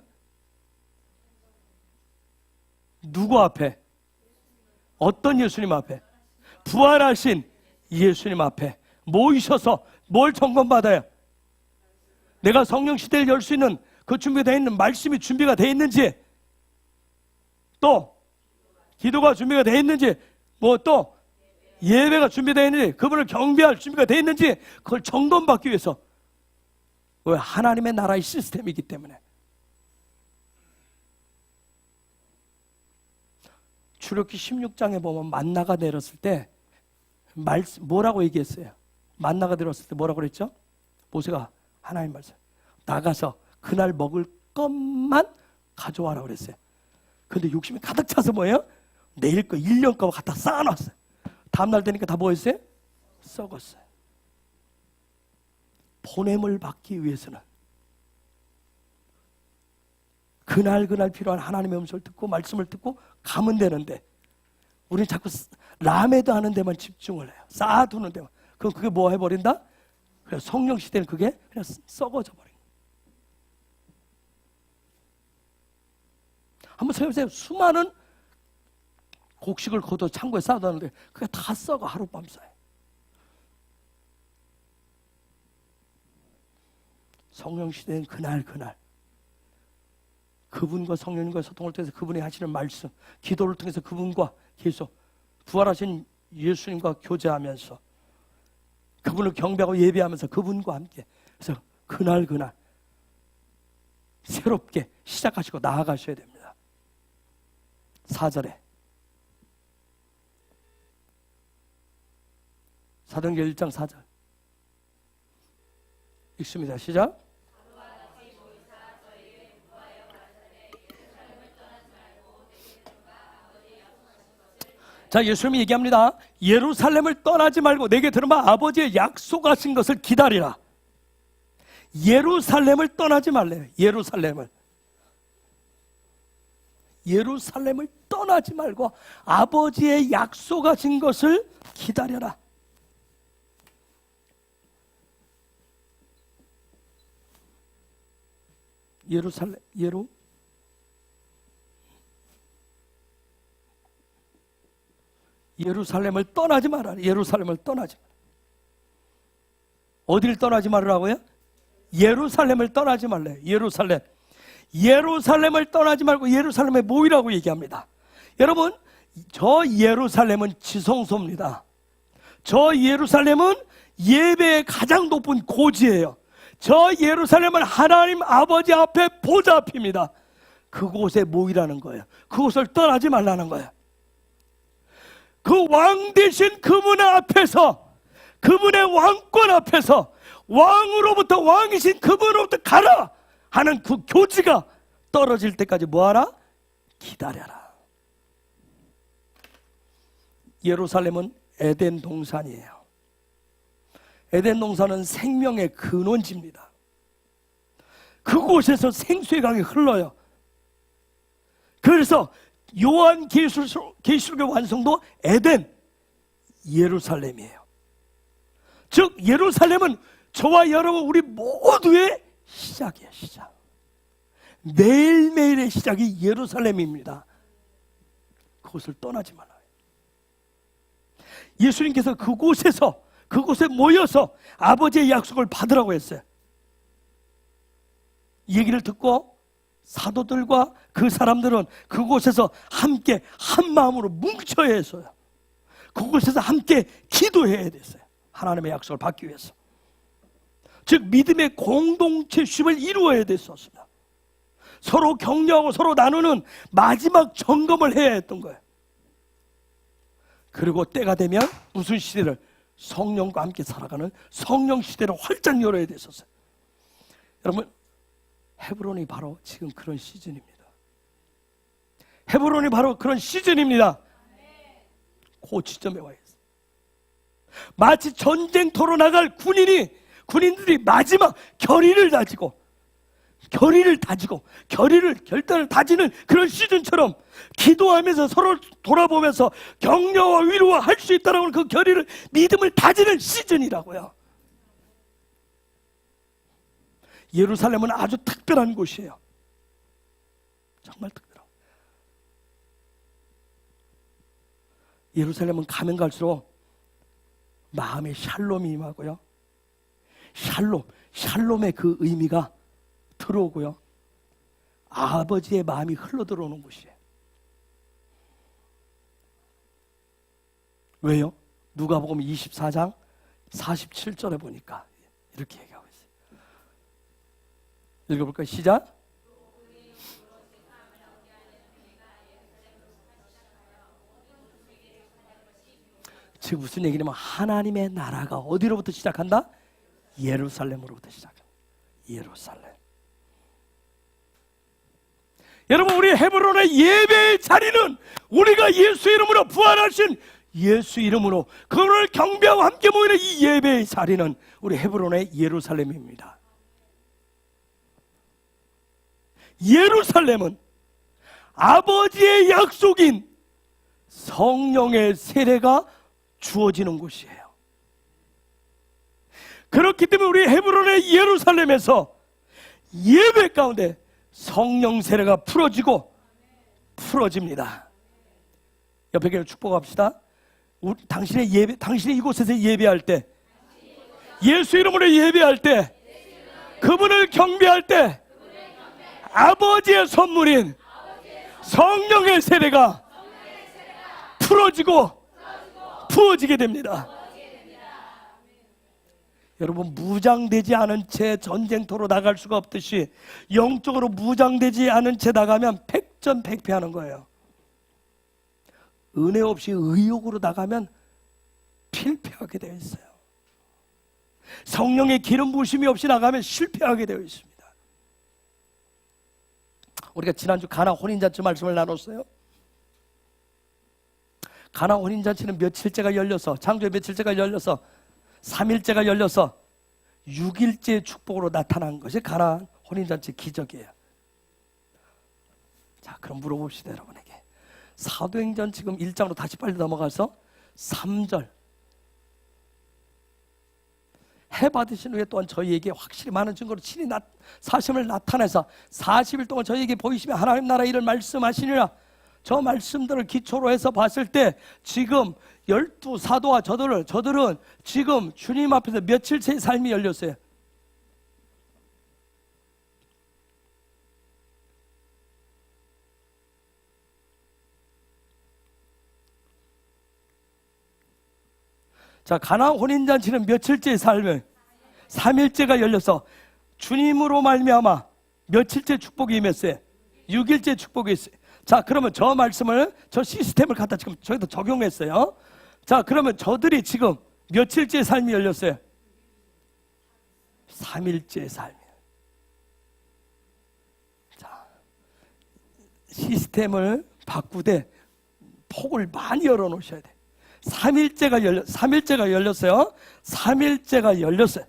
누구 앞에? 어떤 예수님 앞에? 부활하신 예수님 앞에 모이셔서 뭘 점검받아요? 내가 성령 시대를 열 수 있는 그 준비가 되어 있는 말씀이 준비가 되어 있는지, 또 기도가 준비가 되어 있는지, 뭐 또 예배가 준비되어 있는지, 그분을 경배할 준비가 되어 있는지, 그걸 점검받기 위해서. 왜? 하나님의 나라의 시스템이기 때문에. 출애굽기 16장에 보면 만나가 내렸을 때 뭐라고 얘기했어요? 만나가 내렸을 때 뭐라고 그랬죠? 모세가 하나님 말씀, 나가서 그날 먹을 것만 가져와라 그랬어요. 근데 욕심이 가득 차서 뭐예요? 내일 거 1년 거 갖다 쌓아놨어요. 다음날 되니까 다 뭐 했어요? 썩었어요. 보냄을 받기 위해서는 그날 필요한 하나님의 음성을 듣고 말씀을 듣고 가면 되는데, 우리는 자꾸 라메드 하는 데만 집중을 해요. 쌓아두는 데만. 그럼 그게 뭐 해버린다? 그래서 성령 시대는 그게 그냥 썩어져 버린 거예요. 한번 생각해보세요. 수많은 곡식을 걷어 창고에 쌓아두는데 그게 다 썩어. 하룻밤 사이에. 성령 시대는 그날 그분과 성령님과 소통을 통해서 그분이 하시는 말씀, 기도를 통해서 그분과 계속 부활하신 예수님과 교제하면서 그분을 경배하고 예배하면서 그분과 함께, 그래서 그날 새롭게 시작하시고 나아가셔야 됩니다. 4절에 사도행전 1장 4절 읽습니다. 시작. 자, 예수님이 얘기합니다. 예루살렘을 떠나지 말고 내게 들어봐, 아버지의 약속하신 것을 기다리라. 예루살렘을 떠나지 말래요. 예루살렘을 떠나지 말고 아버지의 약속하신 것을 기다려라. 예루살렘을 떠나지 마라. 예루살렘을 떠나지 마라. 어디를 떠나지 말으라고요? 예루살렘을 떠나지 말래요. 예루살렘을 떠나지 말고 예루살렘에 모이라고 얘기합니다. 여러분, 저 예루살렘은 지성소입니다. 저 예루살렘은 예배의 가장 높은 고지예요. 저 예루살렘은 하나님 아버지 앞에 보좌 앞입니다. 그곳에 모이라는 거예요. 그곳을 떠나지 말라는 거예요. 그 왕 대신 그분의 앞에서, 그분의 왕권 앞에서 왕으로부터, 왕이신 그분으로부터 가라 하는 그 교지가 떨어질 때까지 뭐하라? 기다려라. 예루살렘은 에덴 동산이에요. 에덴 동산은 생명의 근원지입니다. 그곳에서 생수의 강이 흘러요. 그래서 요한 계시록의 완성도 에덴, 예루살렘이에요. 즉 예루살렘은 저와 여러분 우리 모두의 시작이에요. 시작. 매일매일의 시작이 예루살렘입니다. 그곳을 떠나지 말아요. 예수님께서 그곳에 모여서 아버지의 약속을 받으라고 했어요. 이 얘기를 듣고 사도들과 그 사람들은 그곳에서 함께 한 마음으로 뭉쳐야 했어요. 그곳에서 함께 기도해야 됐어요. 하나님의 약속을 받기 위해서. 즉 믿음의 공동체심을 이루어야 됐었습니다. 서로 격려하고 서로 나누는 마지막 점검을 해야 했던 거예요. 그리고 때가 되면 무슨 시대를, 성령과 함께 살아가는 성령 시대를 활짝 열어야 됐었어요. 여러분, 헤브론이 바로 지금 그런 시즌입니다. 헤브론이 바로 그런 시즌입니다. 그 지점에 와 있어요. 마치 전쟁터로 나갈 군인들이 마지막 결의를 다지고 결단을 다지는 그런 시즌처럼 기도하면서 서로 돌아보면서 격려와 위로와 할 수 있다라고 하는 그 결의를, 믿음을 다지는 시즌이라고요. 예루살렘은 아주 특별한 곳이에요. 정말 특별하고. 예루살렘은 가면 갈수록 마음에 샬롬이 임하고요. 샬롬의 그 의미가 들어오고요. 아버지의 마음이 흘러들어오는 곳이에요. 왜요? 누가복음 24장 47절에 보니까 이렇게 얘기하고 있어요. 읽어볼까요? 시작. 즉 무슨 얘기냐면 하나님의 나라가 어디로부터 시작한다? 예루살렘으로부터 시작한다. 예루살렘. 여러분, 우리 헤브론의 예배의 자리는 우리가 예수 이름으로 부활하신 예수 이름으로 그를 경배하고 함께 모이는 이 예배의 자리는 우리 헤브론의 예루살렘입니다. 예루살렘은 아버지의 약속인 성령의 세례가 주어지는 곳이에요. 그렇기 때문에 우리 헤브론의 예루살렘에서 예배 가운데 성령 세례가 풀어집니다. 옆에 계신 축복합시다. 당신이 이곳에서 예배할 때, 예수 이름으로 예배할 때, 그분을 경배할 때 아버지의 선물인 성령의 세례가 풀어지고 부어지게 됩니다. 여러분, 무장되지 않은 채 전쟁터로 나갈 수가 없듯이 영적으로 무장되지 않은 채 나가면 백전백패하는 거예요. 은혜 없이 의욕으로 나가면 필패하게 되어 있어요. 성령의 기름 부으심이 없이 나가면 실패하게 되어 있습니다. 우리가 지난주 가나 혼인잔치 말씀을 나눴어요. 가나 혼인잔치는 며칠째가 열려서, 창조의 며칠째가 열려서 3일째가 열려서 6일째 축복으로 나타난 것이 가나 혼인잔치 기적이에요. 자, 그럼 물어봅시다, 여러분에게. 사도행전 지금 1장으로 다시 빨리 넘어가서 3절. 해 받으신 후에 또한 저희에게 확실히 많은 증거로 친히 사심을 나타내서 40일 동안 저희에게 보이시며 하나님 나라 일을 말씀하시니라. 저 말씀들을 기초로 해서 봤을 때 지금 12사도와 저들은 지금 주님 앞에서 며칠째 삶이 열렸어요. 자, 가나 혼인잔치는 며칠째 삶을 3일째가 열려서 주님으로 말미암아 며칠째 축복이 임했어요. 6일째 축복이 있어요. 자, 그러면 저 말씀을, 저 시스템을 갖다 지금 저기다 적용했어요. 자, 그러면 저들이 지금 며칠째 삶이 열렸어요? 3일째 삶이에요. 자, 시스템을 바꾸되 폭을 많이 열어 놓으셔야 돼. 3일째가 열렸어요. 3일째가 열렸어요.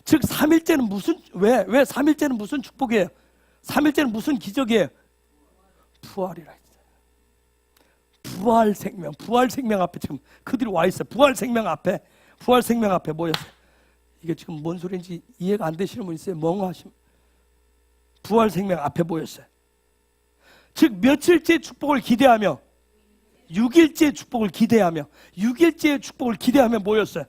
즉 3일째는 무슨, 왜 3일째는 무슨 축복이에요? 3일째는 무슨 기적이에요? 부활이라 했어요. 부활 생명 앞에 지금 그들이 와 있어요. 부활 생명 앞에 모였어요. 이게 지금 뭔 소리인지 이해가 안 되시는 분 있어요? 멍하심. 부활 생명 앞에 모였어요. 즉 며칠째 축복을 기대하며 6일째 축복을 기대하며 모였어요.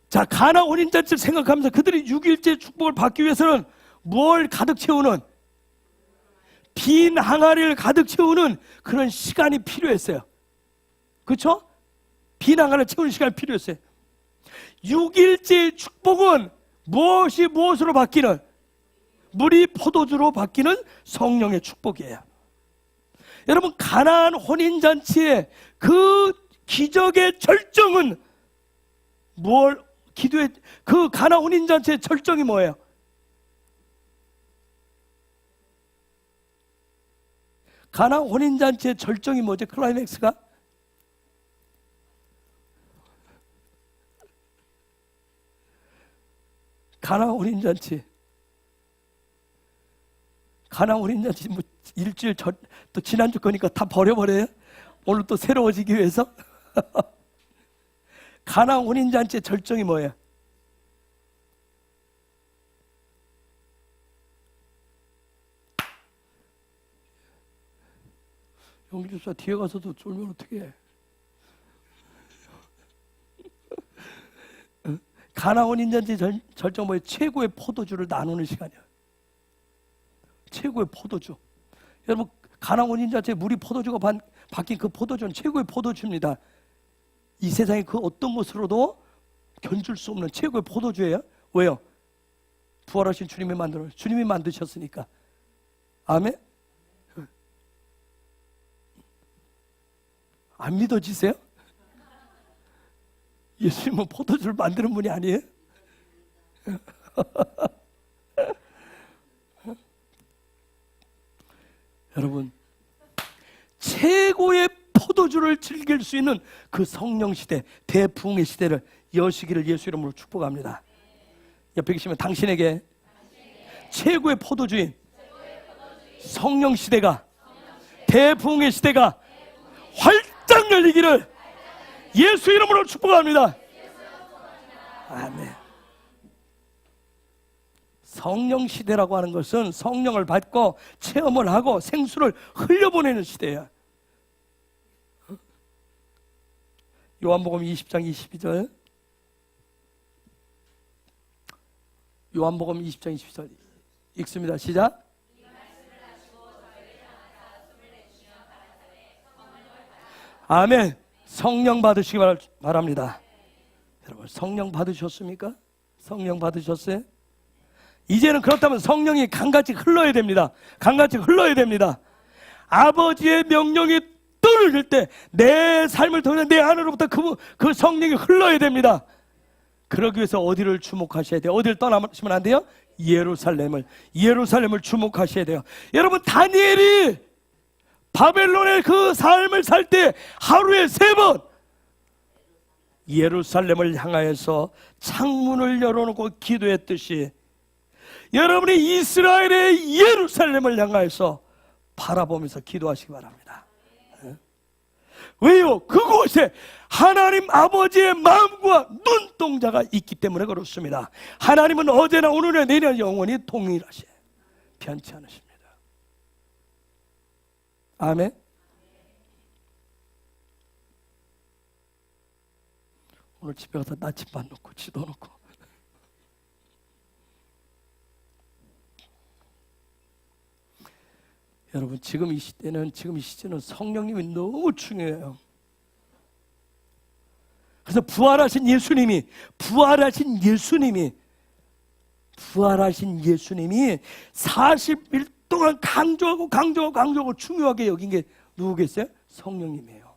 자, 가나 혼인잔치를 생각하면서 그들이 6일째 축복을 받기 위해서는 뭘 가득 채우는, 빈 항아리를 가득 채우는 그런 시간이 필요했어요. 그렇죠? 빈 항아리를 채우는 시간이 필요했어요. 6일째 축복은 무엇으로 바뀌는, 물이 포도주로 바뀌는 성령의 축복이에요. 여러분, 가나안 혼인잔치의 그 기적의 절정은 그 가나안 혼인잔치의 절정이 뭐예요? 가나안 혼인잔치의 절정이 뭐죠? 클라이맥스가? 가나안 혼인잔치 뭐 일주일 전, 또 지난주 거니까 다 버려버려요? 오늘 또 새로워지기 위해서? 가나안 혼인잔치의 절정이 뭐예요? 용기주사 뒤에 가서도 쫄면 어떻게 해? 가나안 혼인잔치 절정 뭐예요? 최고의 포도주를 나누는 시간이에요. 최고의 포도주. 여러분, 가나안 혼인잔치에 물이 포도주가 바뀐 그 포도주는 최고의 포도주입니다. 이 세상의 그 어떤 것으로도 견줄 수 없는 최고의 포도주예요. 왜요? 부활하신 주님이 만드셨으니까. 아멘? 안 믿어지세요? 예수님은 포도주를 만드는 분이 아니에요? 여러분, 최고의 포도주를 즐길 수 있는 그 성령 시대, 대부흥의 시대를 여시기를 예수 이름으로 축복합니다. 옆에 계시면 당신에게 최고의 포도주인 성령 시대가, 대부흥의 시대가 활짝 열리기를 예수 이름으로 축복합니다. 아멘. 성령 시대라고 하는 것은 성령을 받고 체험을 하고 생수를 흘려보내는 시대야. 요한복음 20장 22절. 요한복음 20장 22절 읽습니다. 시작. 아멘. 성령 받으시기 바랍니다. 여러분, 성령 받으셨습니까? 성령 받으셨어요? 이제는 그렇다면 성령이 강같이 흘러야 됩니다. 강같이 흘러야 됩니다. 아버지의 명령이 떨어질 때 내 삶을 통해 내 안으로부터 그 성령이 흘러야 됩니다. 그러기 위해서 어디를 주목하셔야 돼요? 어디를 떠나시면 안 돼요? 예루살렘을 주목하셔야 돼요. 여러분, 다니엘이 바벨론의 그 삶을 살 때 하루에 3번 예루살렘을 향하여서 창문을 열어놓고 기도했듯이 여러분이 이스라엘의 예루살렘을 향하여서 바라보면서 기도하시기 바랍니다. 왜요? 그곳에 하나님 아버지의 마음과 눈동자가 있기 때문에 그렇습니다. 하나님은 어제나 오늘이나 내일이나 영원히 동일하셔요. 변치 않으십니다. 아멘. 오늘 집에 가서 나침반 놓고 지도 놓고 여러분, 지금 이 시대는 성령님이 너무 중요해요. 그래서 부활하신 예수님이 부활하신 예수님이 40일 동안 강조하고 중요하게 여긴 게 누구겠어요? 성령님이에요.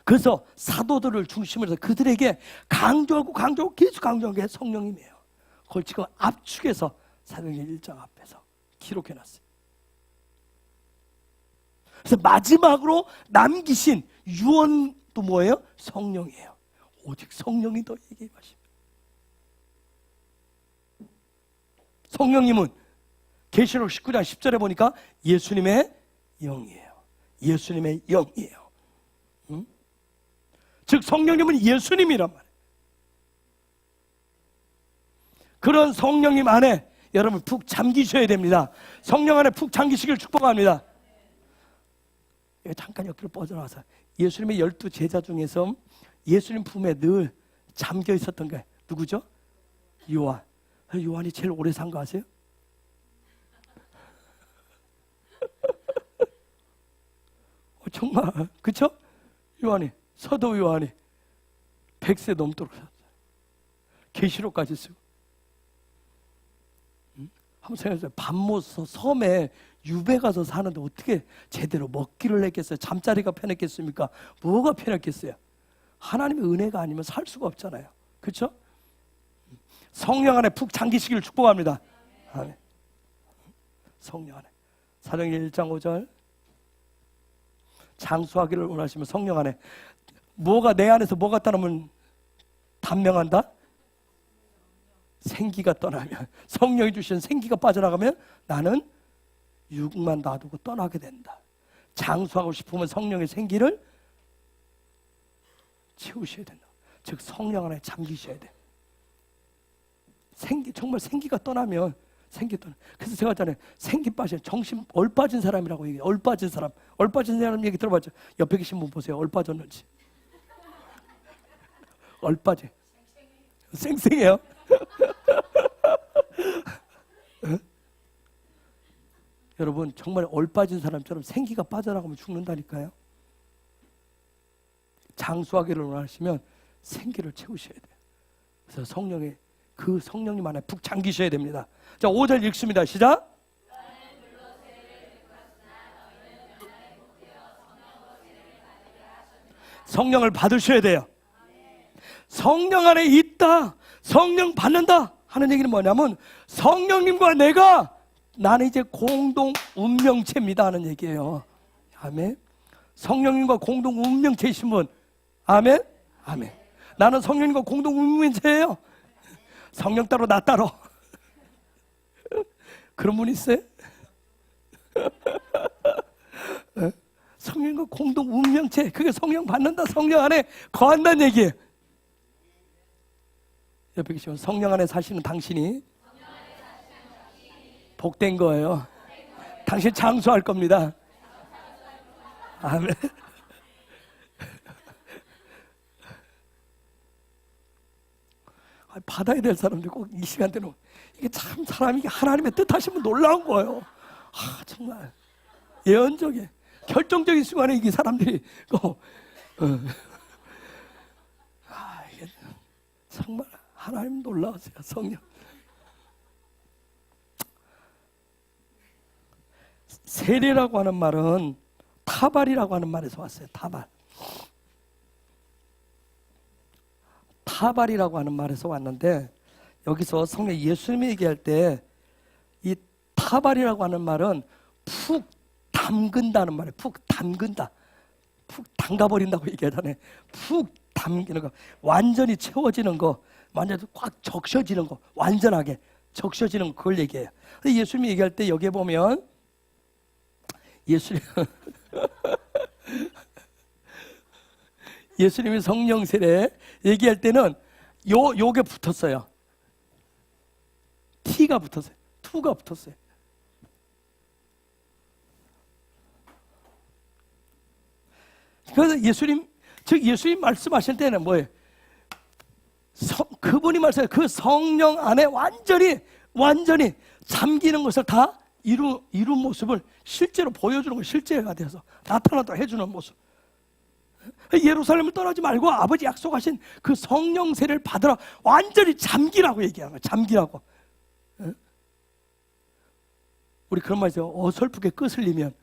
그래서 사도들을 중심으로 해서 그들에게 강조하고 계속 강조한 게 성령님이에요. 그걸 지금 압축해서 사도행전 1장 앞에서 기록해놨어요. 그래서 마지막으로 남기신 유언도 뭐예요? 성령이에요. 오직 성령이 더 얘기하십니다. 성령님은 계시록 19장 10절에 보니까 예수님의 영이에요. 예수님의 영이에요. 응? 즉 성령님은 예수님이란 말이에요. 그런 성령님 안에 여러분 푹 잠기셔야 됩니다. 성령 안에 푹 잠기시길 축복합니다. 잠깐 옆으로 뻗어나와서 예수님의 12제자 중에서 예수님 품에 늘 잠겨 있었던 게 누구죠? 요한. 요한이 제일 오래 산 거 아세요? 정말 그쵸? 요한이, 사도 요한이 100세 넘도록 살았어요. 계시록까지 쓰고. 한번 생각해보세요. 밤모서 섬에 유배 가서 사는데 어떻게 제대로 먹기를 했겠어요? 잠자리가 편했겠습니까? 뭐가 편했겠어요? 하나님의 은혜가 아니면 살 수가 없잖아요. 그렇죠? 성령 안에 푹 잠기시기를 축복합니다. 아멘. 성령 안에. 사도행전 1장 5절. 장수하기를 원하시면 성령 안에 뭐가 내 안에서 뭐가 떠나면 단명한다? 생기가 떠나면, 성령이 주신 생기가 빠져나가면 나는 육만 놔두고 떠나게 된다. 장수하고 싶으면 성령의 생기를 채우셔야 된다. 즉 성령 안에 잠기셔야 돼. 정말 생기가 떠나면 그래서 제가 전에 생기 빠진, 정신 얼빠진 사람이라고 얘기해요. 얼빠진 사람 얘기 들어봤죠? 옆에 계신 분 보세요. 얼빠졌는지. 얼빠져. 쌩쌩해요. 여러분 정말 얼빠진 사람처럼 생기가 빠져나가면 죽는다니까요. 장수하기를 원하시면 생기를 채우셔야 돼요. 그래서 그 성령님 안에 푹 잠기셔야 됩니다. 자, 5절 읽습니다. 시작. 성령을 받으셔야 돼요. 성령 안에 있다, 성령 받는다 하는 얘기는 뭐냐면 성령님과 나는 이제 공동 운명체입니다 하는 얘기예요. 아멘. 성령님과 공동 운명체이신 분, 아멘. 아멘. 나는 성령님과 공동 운명체예요. 성령 따로 나 따로. 그런 분 있어요? 성령과 공동 운명체, 그게 성령 받는다, 성령 안에 거한다는 얘기예요. 옆에 계시면 성령 안에 사시는 당신이 복된 거예요. 당신 장수할 겁니다. 아멘. 받아야 될 사람들 꼭 이 시간대는 이게 참 사람이 하나님의 뜻하시면 놀라운 거예요. 정말 예언적인 결정적인 순간에 이게 사람들이 이게 정말 하나님 놀라우세요. 성령. 세례라고 하는 말은 타발이라고 하는 말에서 왔어요. 타발이라고 하는 말에서 왔는데, 여기서 성령 예수님이 얘기할 때 이 타발이라고 하는 말은 푹 담근다는 말이에요. 푹 담근다. 푹 담가버린다고 얘기하잖아요. 푹 담기는 거, 완전히 채워지는 거, 완전히 꽉 적셔지는 거, 완전하게 적셔지는 거, 그걸 얘기해요. 예수님이 얘기할 때 여기에 보면 예수님이 성령 세례 얘기할 때는 요게 붙었어요. T가 붙었어요. 투가 붙었어요. 그래서 예수님 말씀하실 때는 뭐예요? 그분이 말씀하세요. 그 성령 안에 완전히 잠기는 것을 다 이룬 모습을 실제로 보여주는 거, 실제가 돼서 나타나도록 해주는 모습. 예루살렘을 떠나지 말고 아버지 약속하신 그 성령 세례를 받으라. 완전히 잠기라고 얘기하는 거야. 잠기라고. 우리 그런 말 있어요. 어설프게 끄슬리면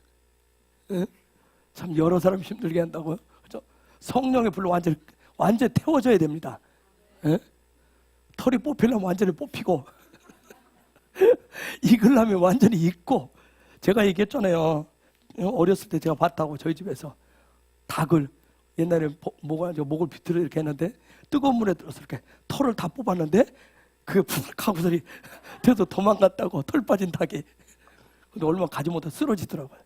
참 여러 사람 힘들게 한다고요. 그렇죠? 성령의 불로 완전히 태워져야 됩니다. 털이 뽑히려면 완전히 뽑히고 익으려면 완전히 익고. 제가 얘기했잖아요. 어렸을 때 제가 봤다고. 저희 집에서 닭을 옛날에 목을 비틀어 이렇게 했는데 뜨거운 물에 들어서 이렇게 털을 다 뽑았는데 그게 푹 하고 소리 돼서 도망갔다고. 털 빠진 닭이. 근데 얼마 가지 못해 쓰러지더라고요.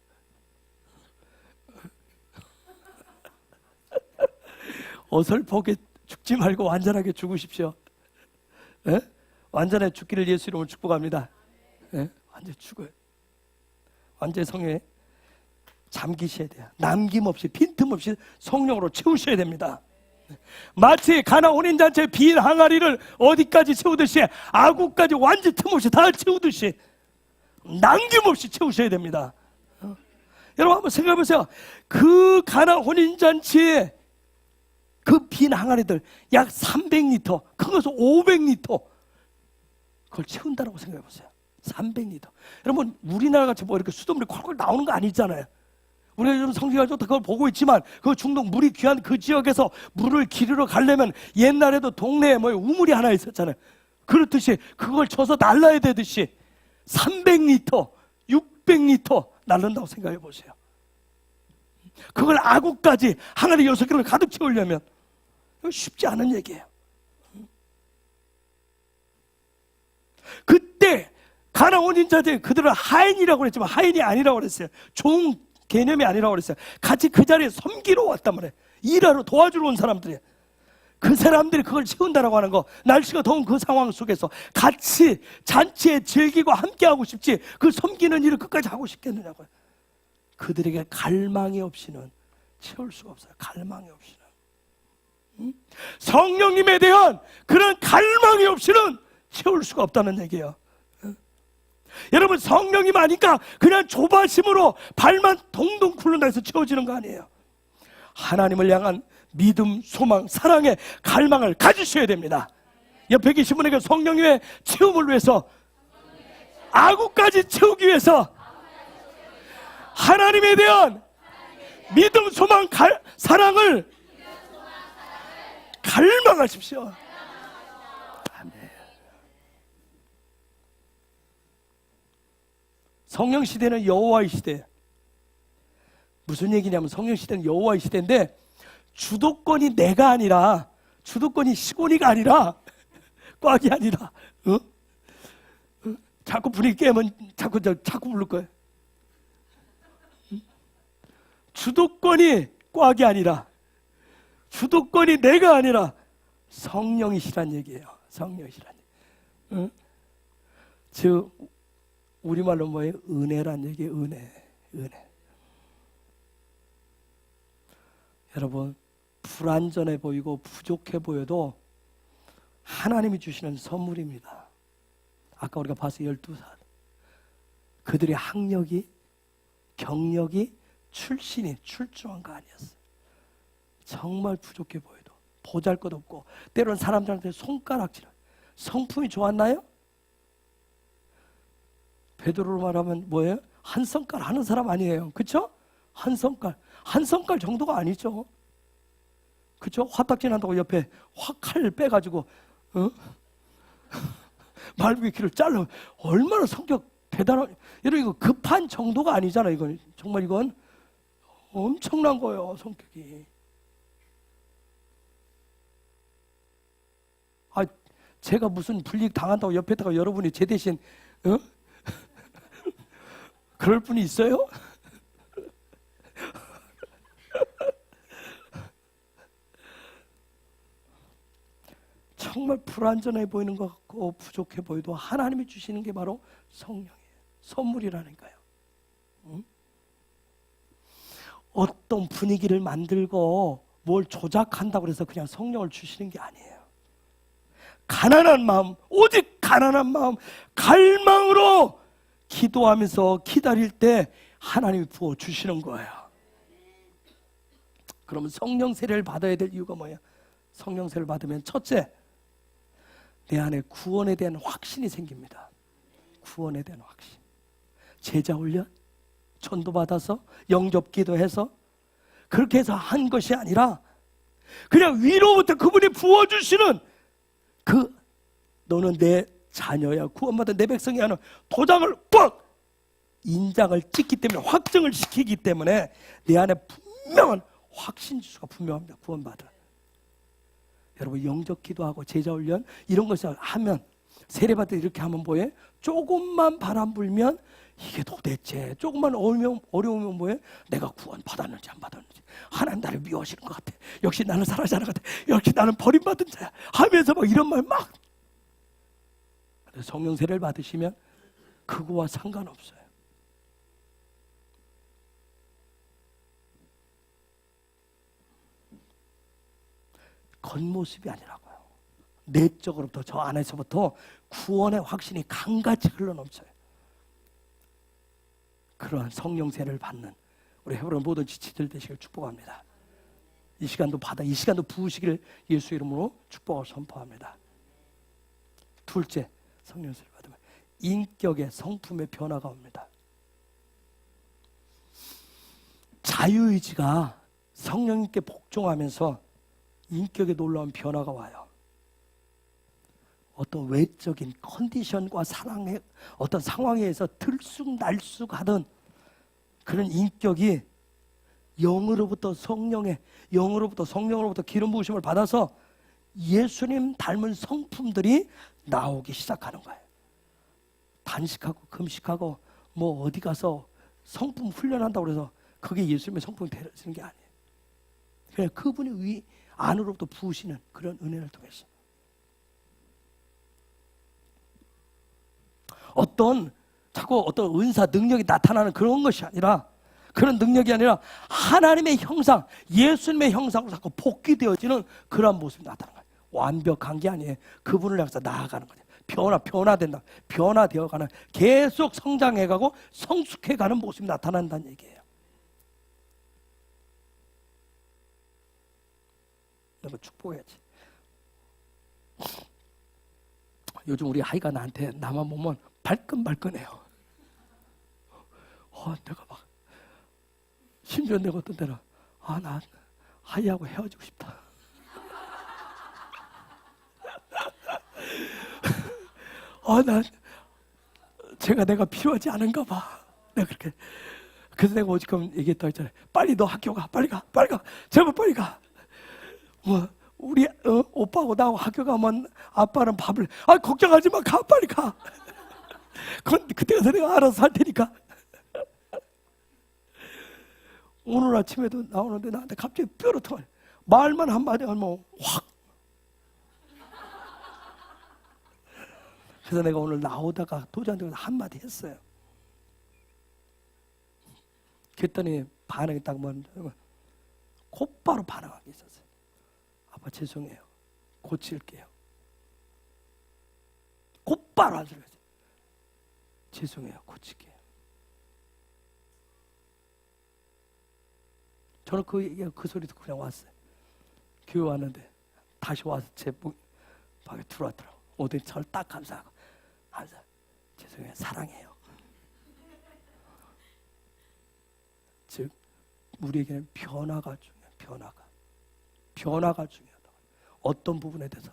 어설프게 죽지 말고 완전하게 죽으십시오. 완전하게 죽기를 예수 이름으로 축복합니다. 완전히 죽어요. 완전히 성령에 잠기셔야 돼요. 남김없이 빈틈없이 성령으로 채우셔야 됩니다. 마치 가나 혼인잔치의 빈 항아리를 어디까지 채우듯이 아구까지 완전히 틈없이 다 채우듯이 남김없이 채우셔야 됩니다. 여러분 한번 생각해 보세요. 그 가나 혼인잔치에 그 빈 항아리들 약 300리터, 큰 것은 500리터 그걸 채운다고 생각해 보세요. 300리터. 여러분 우리나라 같이 뭐 이렇게 수돗물이 콜콜 나오는 거 아니잖아요. 우리가 요즘 성지가 좋다 그걸 보고 있지만 그 중동 물이 귀한 그 지역에서 물을 기르러 가려면 옛날에도 동네에 뭐 우물이 하나 있었잖아요. 그렇듯이 그걸 쳐서 날라야 되듯이 300리터, 600리터 날른다고 생각해 보세요. 그걸 아구까지 항아리 6개를 가득 채우려면 쉽지 않은 얘기예요. 그때 가나 혼인자들 그들은 하인이라고 그랬지만 하인이 아니라고 그랬어요. 종 개념이 아니라고 그랬어요. 같이 그 자리에 섬기러 왔단 말이에요. 일하러 도와주러 온 사람들이에요. 그 사람들이 그걸 채운다라고 하는 거, 날씨가 더운 그 상황 속에서 같이 잔치에 즐기고 함께하고 싶지 그 섬기는 일을 끝까지 하고 싶겠느냐고요. 그들에게 갈망이 없이는 채울 수가 없어요. 갈망이 없이는. 성령님에 대한 그런 갈망이 없이는 채울 수가 없다는 얘기예요. 여러분 성령님 아니까 그냥 조바심으로 발만 동동 굴른다 해서 채워지는 거 아니에요. 하나님을 향한 믿음, 소망, 사랑의 갈망을 가지셔야 됩니다. 옆에 계신 분에게 성령님의 채움을 위해서 아구까지 채우기 위해서 하나님에 대한 믿음, 소망, 사랑을 갈망하십시오. 아멘. 성령 시대는 여호와의 시대. 무슨 얘기냐면 성령 시대는 여호와의 시대인데 주도권이 내가 아니라 주도권이 시곤이가 아니라 꽉이 아니라 자꾸 분위기 깨면 자꾸 부를 거예요. 주도권이 꽉이 아니라 주도권이 내가 아니라 성령이시란 얘기예요. 성령이시란 얘기. 즉 우리말로 뭐예요? 은혜란 얘기예요. 은혜. 여러분 불완전해 보이고 부족해 보여도 하나님이 주시는 선물입니다. 아까 우리가 봤어요. 12살 그들의 학력이 경력이 출신이 출중한 거 아니었어요. 정말 부족해 보여도 보잘것없고 때로는 사람들한테 손가락질. 성품이 좋았나요? 베드로로 말하면 뭐예요? 한 성깔 하는 사람 아니에요. 그렇죠? 한 성깔 정도가 아니죠. 그렇죠? 화딱지 난다고 옆에 확 칼 빼가지고 말비키를 잘라. 얼마나 성격 대단한. 여러분 이거 급한 정도가 아니잖아요. 이건 정말 이건 엄청난 거예요. 성격이. 제가 무슨 불이익 당한다고 옆에다가 여러분이 제 대신 그럴 분이 있어요? 정말 불완전해 보이는 것 같고 부족해 보여도 하나님이 주시는 게 바로 성령이에요. 선물이라니까요. 어떤 분위기를 만들고 뭘 조작한다고 해서 그냥 성령을 주시는 게 아니에요. 가난한 마음, 오직 가난한 마음, 갈망으로 기도하면서 기다릴 때 하나님이 부어주시는 거예요. 그러면 성령 세례를 받아야 될 이유가 뭐야? 성령 세례를 받으면 첫째, 내 안에 구원에 대한 확신이 생깁니다. 구원에 대한 확신. 제자 훈련, 전도 받아서 영접 기도해서 그렇게 해서 한 것이 아니라 그냥 위로부터 그분이 부어주시는 그 너는 내 자녀야, 구원받은 내 백성이야 하는 도장을 꽉 인장을 찍기 때문에, 확정을 시키기 때문에 내 안에 분명한 확신 지수가 분명합니다. 구원받아. 여러분 영접 기도하고 제자훈련 이런 것을 하면, 세례받을 이렇게 하면 뭐해? 조금만 바람 불면 이게 도대체, 조금만 어려우면 뭐해? 내가 구원 받았는지 안 받았는지, 하나님 나를 미워하시는 것 같아, 역시 나는 사라지는 것 같아, 역시 나는 버림받은 자야 하면서 막 이런 말 막. 성령 세례를 받으시면 그거와 상관없어요. 겉모습이 아니라고요. 내적으로부터, 저 안에서부터 구원의 확신이 강같이 흘러넘쳐요. 그러한 성령 세례를 받는 우리 헤브론 모든 지체들 되시길 축복합니다. 이 시간도 이 시간도 부으시기를 예수 이름으로 축복을 선포합니다. 둘째, 성령 세례를 받으면 인격의 성품의 변화가 옵니다. 자유의지가 성령님께 복종하면서 인격에 놀라운 변화가 와요. 어떤 외적인 컨디션과 사랑의 어떤 상황에 의해서 들쑥날쑥하던 그런 인격이 영으로부터 성령으로부터 기름 부으심을 받아서 예수님 닮은 성품들이 나오기 시작하는 거예요. 단식하고 금식하고 뭐 어디 가서 성품 훈련한다고 해서 그게 예수님의 성품이 되는 게 아니에요. 그냥 그분이 안으로부터 부으시는 그런 은혜를 통해서 자꾸 어떤 은사 능력이 나타나는 그런 것이 아니라, 그런 능력이 아니라 하나님의 형상, 예수님의 형상으로 자꾸 복귀되어지는 그러한 모습이 나타나는 거예요. 완벽한 게 아니에요. 그분을 향해서 나아가는 거예요. 변화된다. 변화되어가는, 계속 성장해가고 성숙해가는 모습이 나타난다는 얘기예요. 너무 축복해야지. 요즘 우리 아이가 나만 보면 발끈발끈해요. 내가 막 심지어 내가 어떤 때는 난 아이하고 헤어지고 싶다. 내가 필요하지 않은가 봐. 내가 그렇게. 그래서 내가 어지금 얘기했다 했잖아요. 빨리 너 학교 가, 빨리 가, 제발 빨리 가. 우리 오빠하고 나하고 학교 가면 아빠는 밥을, 걱정하지 마, 가, 빨리 가. 그때 가서 내가 알아서 할 테니까. 오늘 아침에도 나오는데 나한테 갑자기 뼈로 통하네. 말만 한마디 하면 확. 그래서 내가 오늘 나오다가 도저히 한마디 했어요. 그랬더니 반응이 딱 곧바로 반응하기 있었어요. 아빠 죄송해요. 고칠게요. 곧바로 한 소리 했어요. 죄송해요. 고칠게요. 저는 그 소리 듣고 그냥 왔어요. 교회 왔는데 다시 와서 제 방에 들어왔더라고. 오더니 저를 딱 감사하고 하면서 죄송해요. 사랑해요. 즉 우리에게는 변화가 중요해요. 변화가 중요하다. 어떤 부분에 대해서.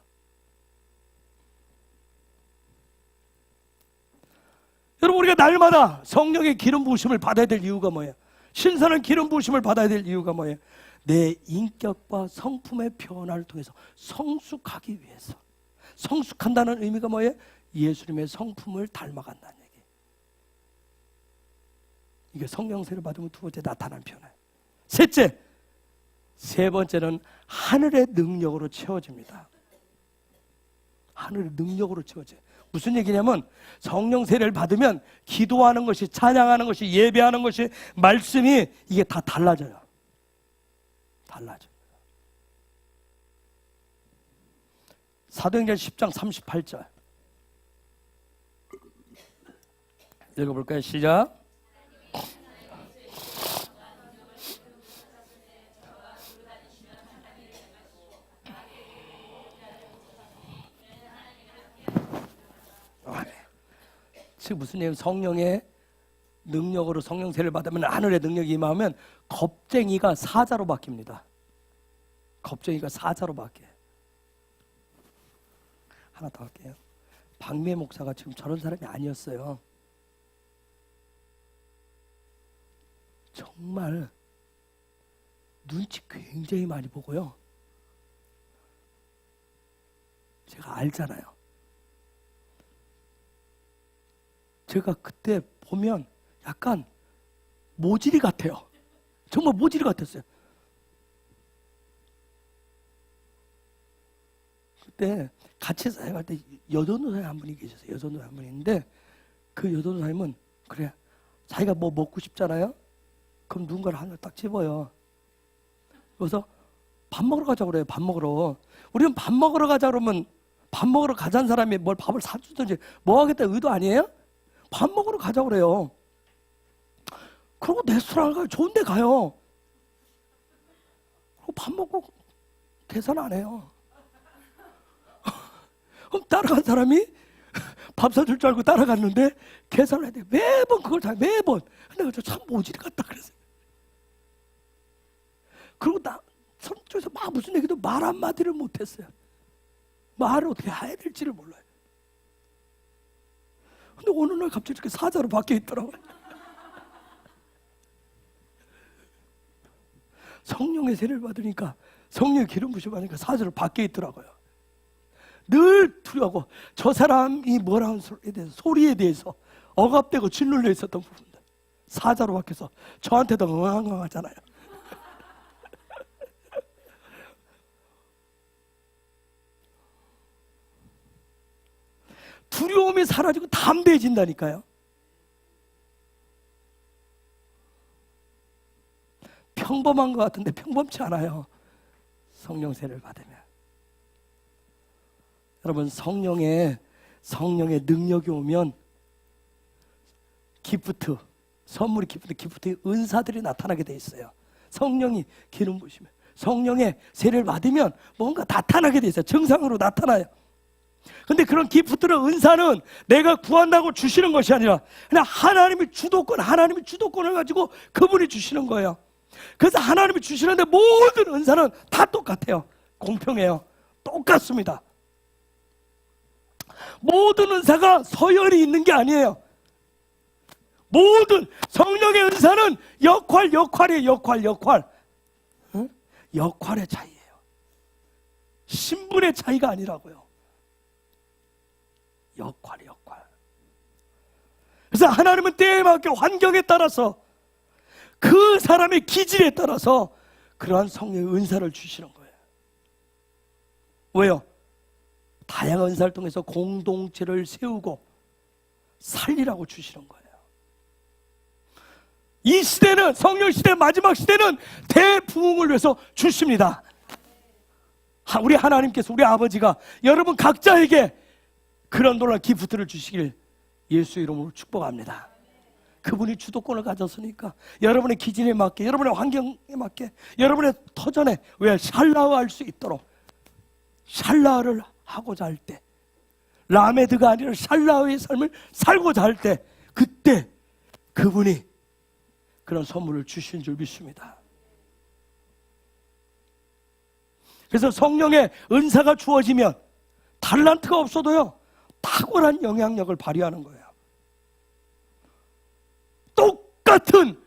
여러분, 우리가 날마다 성령의 기름 부으심을 받아야 될 이유가 뭐예요? 신선한 기름 부으심을 받아야 될 이유가 뭐예요? 내 인격과 성품의 변화를 통해서 성숙하기 위해서. 성숙한다는 의미가 뭐예요? 예수님의 성품을 닮아간다는 얘기. 이게 성령 세례를 받으면 두 번째 나타난 변화예요. 세 번째는 하늘의 능력으로 채워집니다. 하늘의 능력으로 채워져요. 무슨 얘기냐면 성령 세례를 받으면 기도하는 것이, 찬양하는 것이, 예배하는 것이, 말씀이 이게 다 달라져요. 사도행전 10장 38절 읽어볼까요? 시작. 즉 무슨 얘기냐면 성령의 능력으로 성령 세례를 받으면 하늘의 능력이 임하면 겁쟁이가 사자로 바뀝니다. 겁쟁이가 사자로 바뀌어요. 하나 더 할게요. 박미애 목사가 지금 저런 사람이 아니었어요. 정말 눈치 굉장히 많이 보고요. 제가 알잖아요. 제가 그때 보면 약간 모질이 같아요. 정말 모질이 같았어요. 그때 같이 사역할 때 여전도사님 한 분이 계셨어요. 여전도사님 한 분이 있는데 그 여전도사님은 그래 자기가 뭐 먹고 싶잖아요. 그럼 누군가를 하나 딱 집어요. 그래서 밥 먹으러 가자고 그래요. 밥 먹으러. 우리는 밥 먹으러 가자 그러면 밥 먹으러 가자는 사람이 뭘 밥을 사주든지 뭐 하겠다 의도 아니에요? 밥 먹으러 가자고 그래요. 그리고 레스토랑을 가요. 좋은 데 가요. 그리고 밥 먹고 계산 안 해요. 그럼 따라간 사람이 밥 사줄 줄 알고 따라갔는데 계산을 해야 돼. 매번 그걸 다 매번. 근데 참 모질이 같다 그랬어요. 그리고 나 선쪽에서 막 무슨 얘기도 말 한마디를 못했어요. 말을 어떻게 해야 될지를 몰라요. 근데 어느 날 갑자기 이렇게 사자로 바뀌어 있더라고요. 성령의 세례를 받으니까 성령의 기름 부심 받으니까 사자로 바뀌어 있더라고요. 늘 두려워하고 저 사람이 뭐라는 소리에 대해서 억압되고 짓눌려 있었던 부분들 사자로 바뀌어서 저한테도 응앙하잖아요. 두려움이 사라지고 담대해진다니까요. 평범한 것 같은데 평범치 않아요. 성령 세례를 받으면. 여러분 성령의 능력이 오면 기프트, 선물이 기프트의 은사들이 나타나게 돼 있어요. 성령이 기름 부으시면 성령의 세례를 받으면 뭔가 나타나게 돼 있어요. 증상으로 나타나요. 근데 그런 기프트를 은사는 내가 구한다고 주시는 것이 아니라 그냥 하나님이 주도권을 가지고 그분이 주시는 거예요. 그래서 하나님이 주시는데 모든 은사는 다 똑같아요. 공평해요. 똑같습니다. 모든 은사가 서열이 있는 게 아니에요. 모든 성령의 은사는 역할이에요. 응? 역할의 차이예요. 신분의 차이가 아니라고요. 역할. 그래서 하나님은 때에 맞게 환경에 따라서 그 사람의 기질에 따라서 그러한 성령의 은사를 주시는 거예요. 왜요? 다양한 은사를 통해서 공동체를 세우고 살리라고 주시는 거예요. 이 시대는 성령 시대 마지막 시대는 대부흥을 위해서 주십니다. 우리 하나님께서 우리 아버지가 여러분 각자에게 그런 놀라운 기프트를 주시길 예수 이름으로 축복합니다. 그분이 주도권을 가졌으니까 여러분의 기질에 맞게 여러분의 환경에 맞게 여러분의 터전에 왜 샬라할 수 있도록 샬라를 하고자 할 때 라메드가 아니라 샬라의 삶을 살고자 할 때 그때 그분이 그런 선물을 주신 줄 믿습니다. 그래서 성령의 은사가 주어지면 달란트가 없어도요 탁월한 영향력을 발휘하는 거예요. 똑같은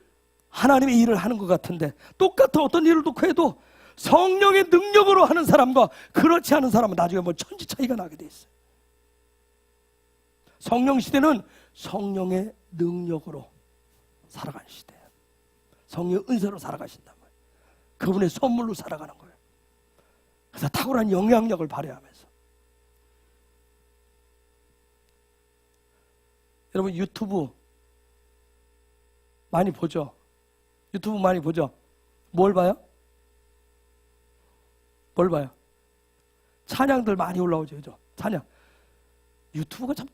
하나님의 일을 하는 것 같은데 똑같은 어떤 일을 놓고 해도 성령의 능력으로 하는 사람과 그렇지 않은 사람은 나중에 뭐 천지 차이가 나게 돼 있어요. 성령 시대는 성령의 능력으로 살아가는 시대예요. 성령의 은사로 살아가신단 말이에요. 그분의 선물로 살아가는 거예요. 그래서 탁월한 영향력을 발휘하면서 여러분 유튜브 많이 보죠? 유튜브 많이 보죠? 뭘 봐요? 뭘 봐요? 찬양들 많이 올라오죠, 그죠? 찬양. 유튜브가 참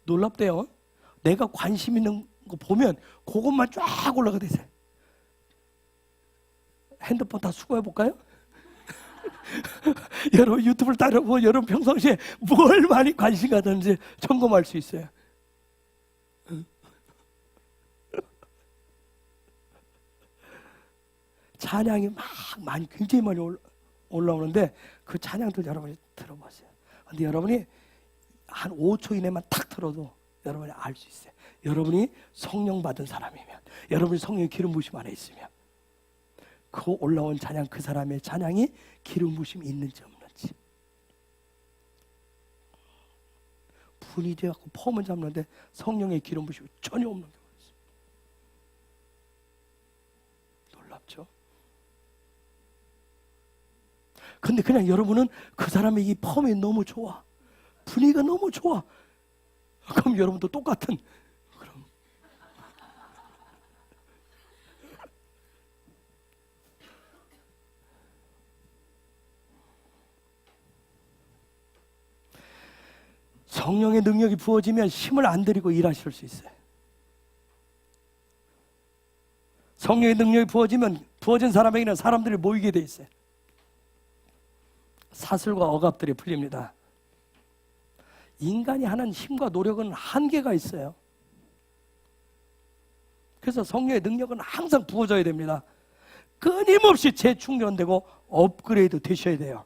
놀랍대요. 내가 관심 있는 거 보면 그것만 쫙 올라가 되세요. 핸드폰 다 수거해 볼까요? 여러분 유튜브를 따라보고 여러분 평상시에 뭘 많이 관심 가졌는지 점검할 수 있어요. 찬양이 막 많이 굉장히 많이 올라오는데 그 찬양들 여러분이 들어보세요. 근데 여러분이 한 5초 이내만 탁 들어도 여러분이 알 수 있어요. 여러분이 성령 받은 사람이면, 여러분이 성령의 기름 부심 안에 있으면 그 올라온 찬양, 그 사람의 찬양이 기름 부심이 있는지 없는지. 분위기에 갖고 폼은 잡는데 성령의 기름 부심이 전혀 없는 경우가 있어요. 놀랍죠? 근데 그냥 여러분은 그 사람의 이 폼이 너무 좋아, 분위기가 너무 좋아, 그럼 여러분도 똑같은, 그럼 성령의 능력이 부어지면 힘을 안 들이고 일하실 수 있어요. 성령의 능력이 부어진 사람에게는 사람들이 모이게 돼 있어요. 사슬과 억압들이 풀립니다. 인간이 하는 힘과 노력은 한계가 있어요. 그래서 성령의 능력은 항상 부어져야 됩니다. 끊임없이 재충전되고 업그레이드 되셔야 돼요.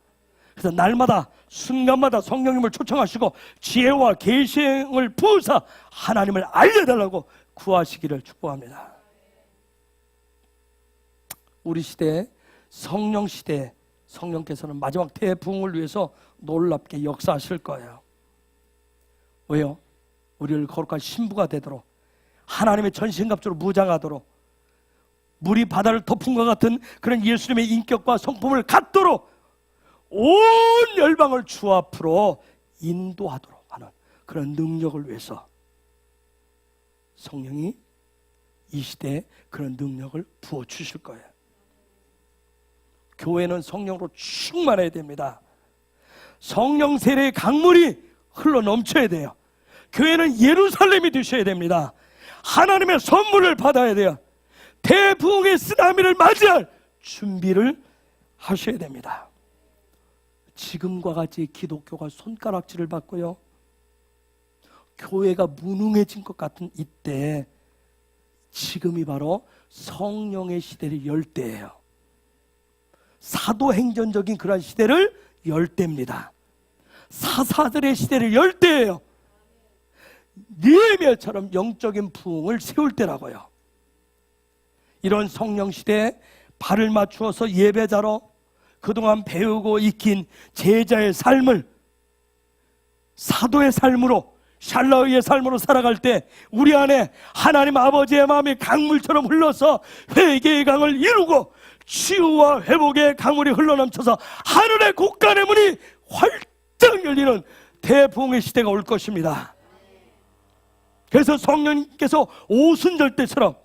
그래서 날마다 순간마다 성령님을 초청하시고 지혜와 계시를 부으사 하나님을 알려달라고 구하시기를 축복합니다. 우리 시대, 성령 시대, 성령께서는 마지막 대부흥을 위해서 놀랍게 역사하실 거예요. 왜요? 우리를 거룩한 신부가 되도록, 하나님의 전신갑주로 무장하도록, 물이 바다를 덮은 것 같은 그런 예수님의 인격과 성품을 갖도록 온 열방을 주 앞으로 인도하도록 하는 그런 능력을 위해서 성령이 이 시대에 그런 능력을 부어주실 거예요. 교회는 성령으로 충만해야 됩니다. 성령 세례의 강물이 흘러 넘쳐야 돼요. 교회는 예루살렘이 되셔야 됩니다. 하나님의 선물을 받아야 돼요. 대부흥의 쓰나미를 맞이할 준비를 하셔야 됩니다. 지금과 같이 기독교가 손가락질을 받고요, 교회가 무능해진 것 같은 이때, 지금이 바로 성령의 시대를 열 때예요. 사도행전적인 그런 시대를 열 때입니다. 사사들의 시대를 열 때예요. 느헤미야처럼 영적인 부흥을 세울 때라고요. 이런 성령 시대에 발을 맞추어서 예배자로 그동안 배우고 익힌 제자의 삶을 사도의 삶으로, 샬라의 삶으로 살아갈 때 우리 안에 하나님 아버지의 마음이 강물처럼 흘러서 회개의 강을 이루고 치유와 회복의 강물이 흘러넘쳐서 하늘의 곳간의 문이 활짝 열리는 대부흥의 시대가 올 것입니다. 그래서 성령님께서 오순절 때처럼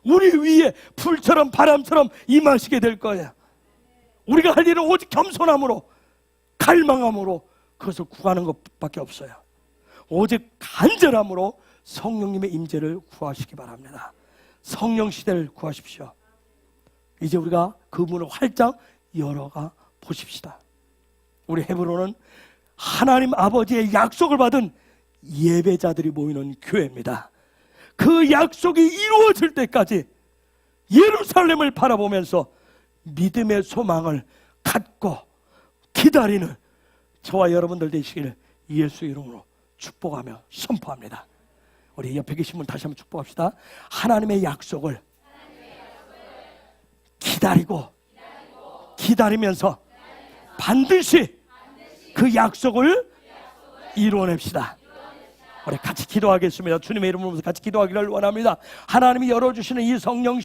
우리 위에 불처럼 바람처럼 임하시게 될 거예요. 우리가 할 일은 오직 겸손함으로, 갈망함으로 그것을 구하는 것밖에 없어요. 오직 간절함으로 성령님의 임재를 구하시기 바랍니다. 성령 시대를 구하십시오. 이제 우리가 그 문을 활짝 열어가 보십시다. 우리 헤브론은 하나님 아버지의 약속을 받은 예배자들이 모이는 교회입니다. 그 약속이 이루어질 때까지 예루살렘을 바라보면서 믿음의 소망을 갖고 기다리는 저와 여러분들 되시기를 예수 이름으로 축복하며 선포합니다. 우리 옆에 계신 분 다시 한번 축복합시다. 하나님의 약속을 기다리면서 반드시 그 약속을 이루어냅시다. 우리 같이 기도하겠습니다. 주님의 이름으로 같이 기도하기를 원합니다. 하나님이 열어주시는 이 성령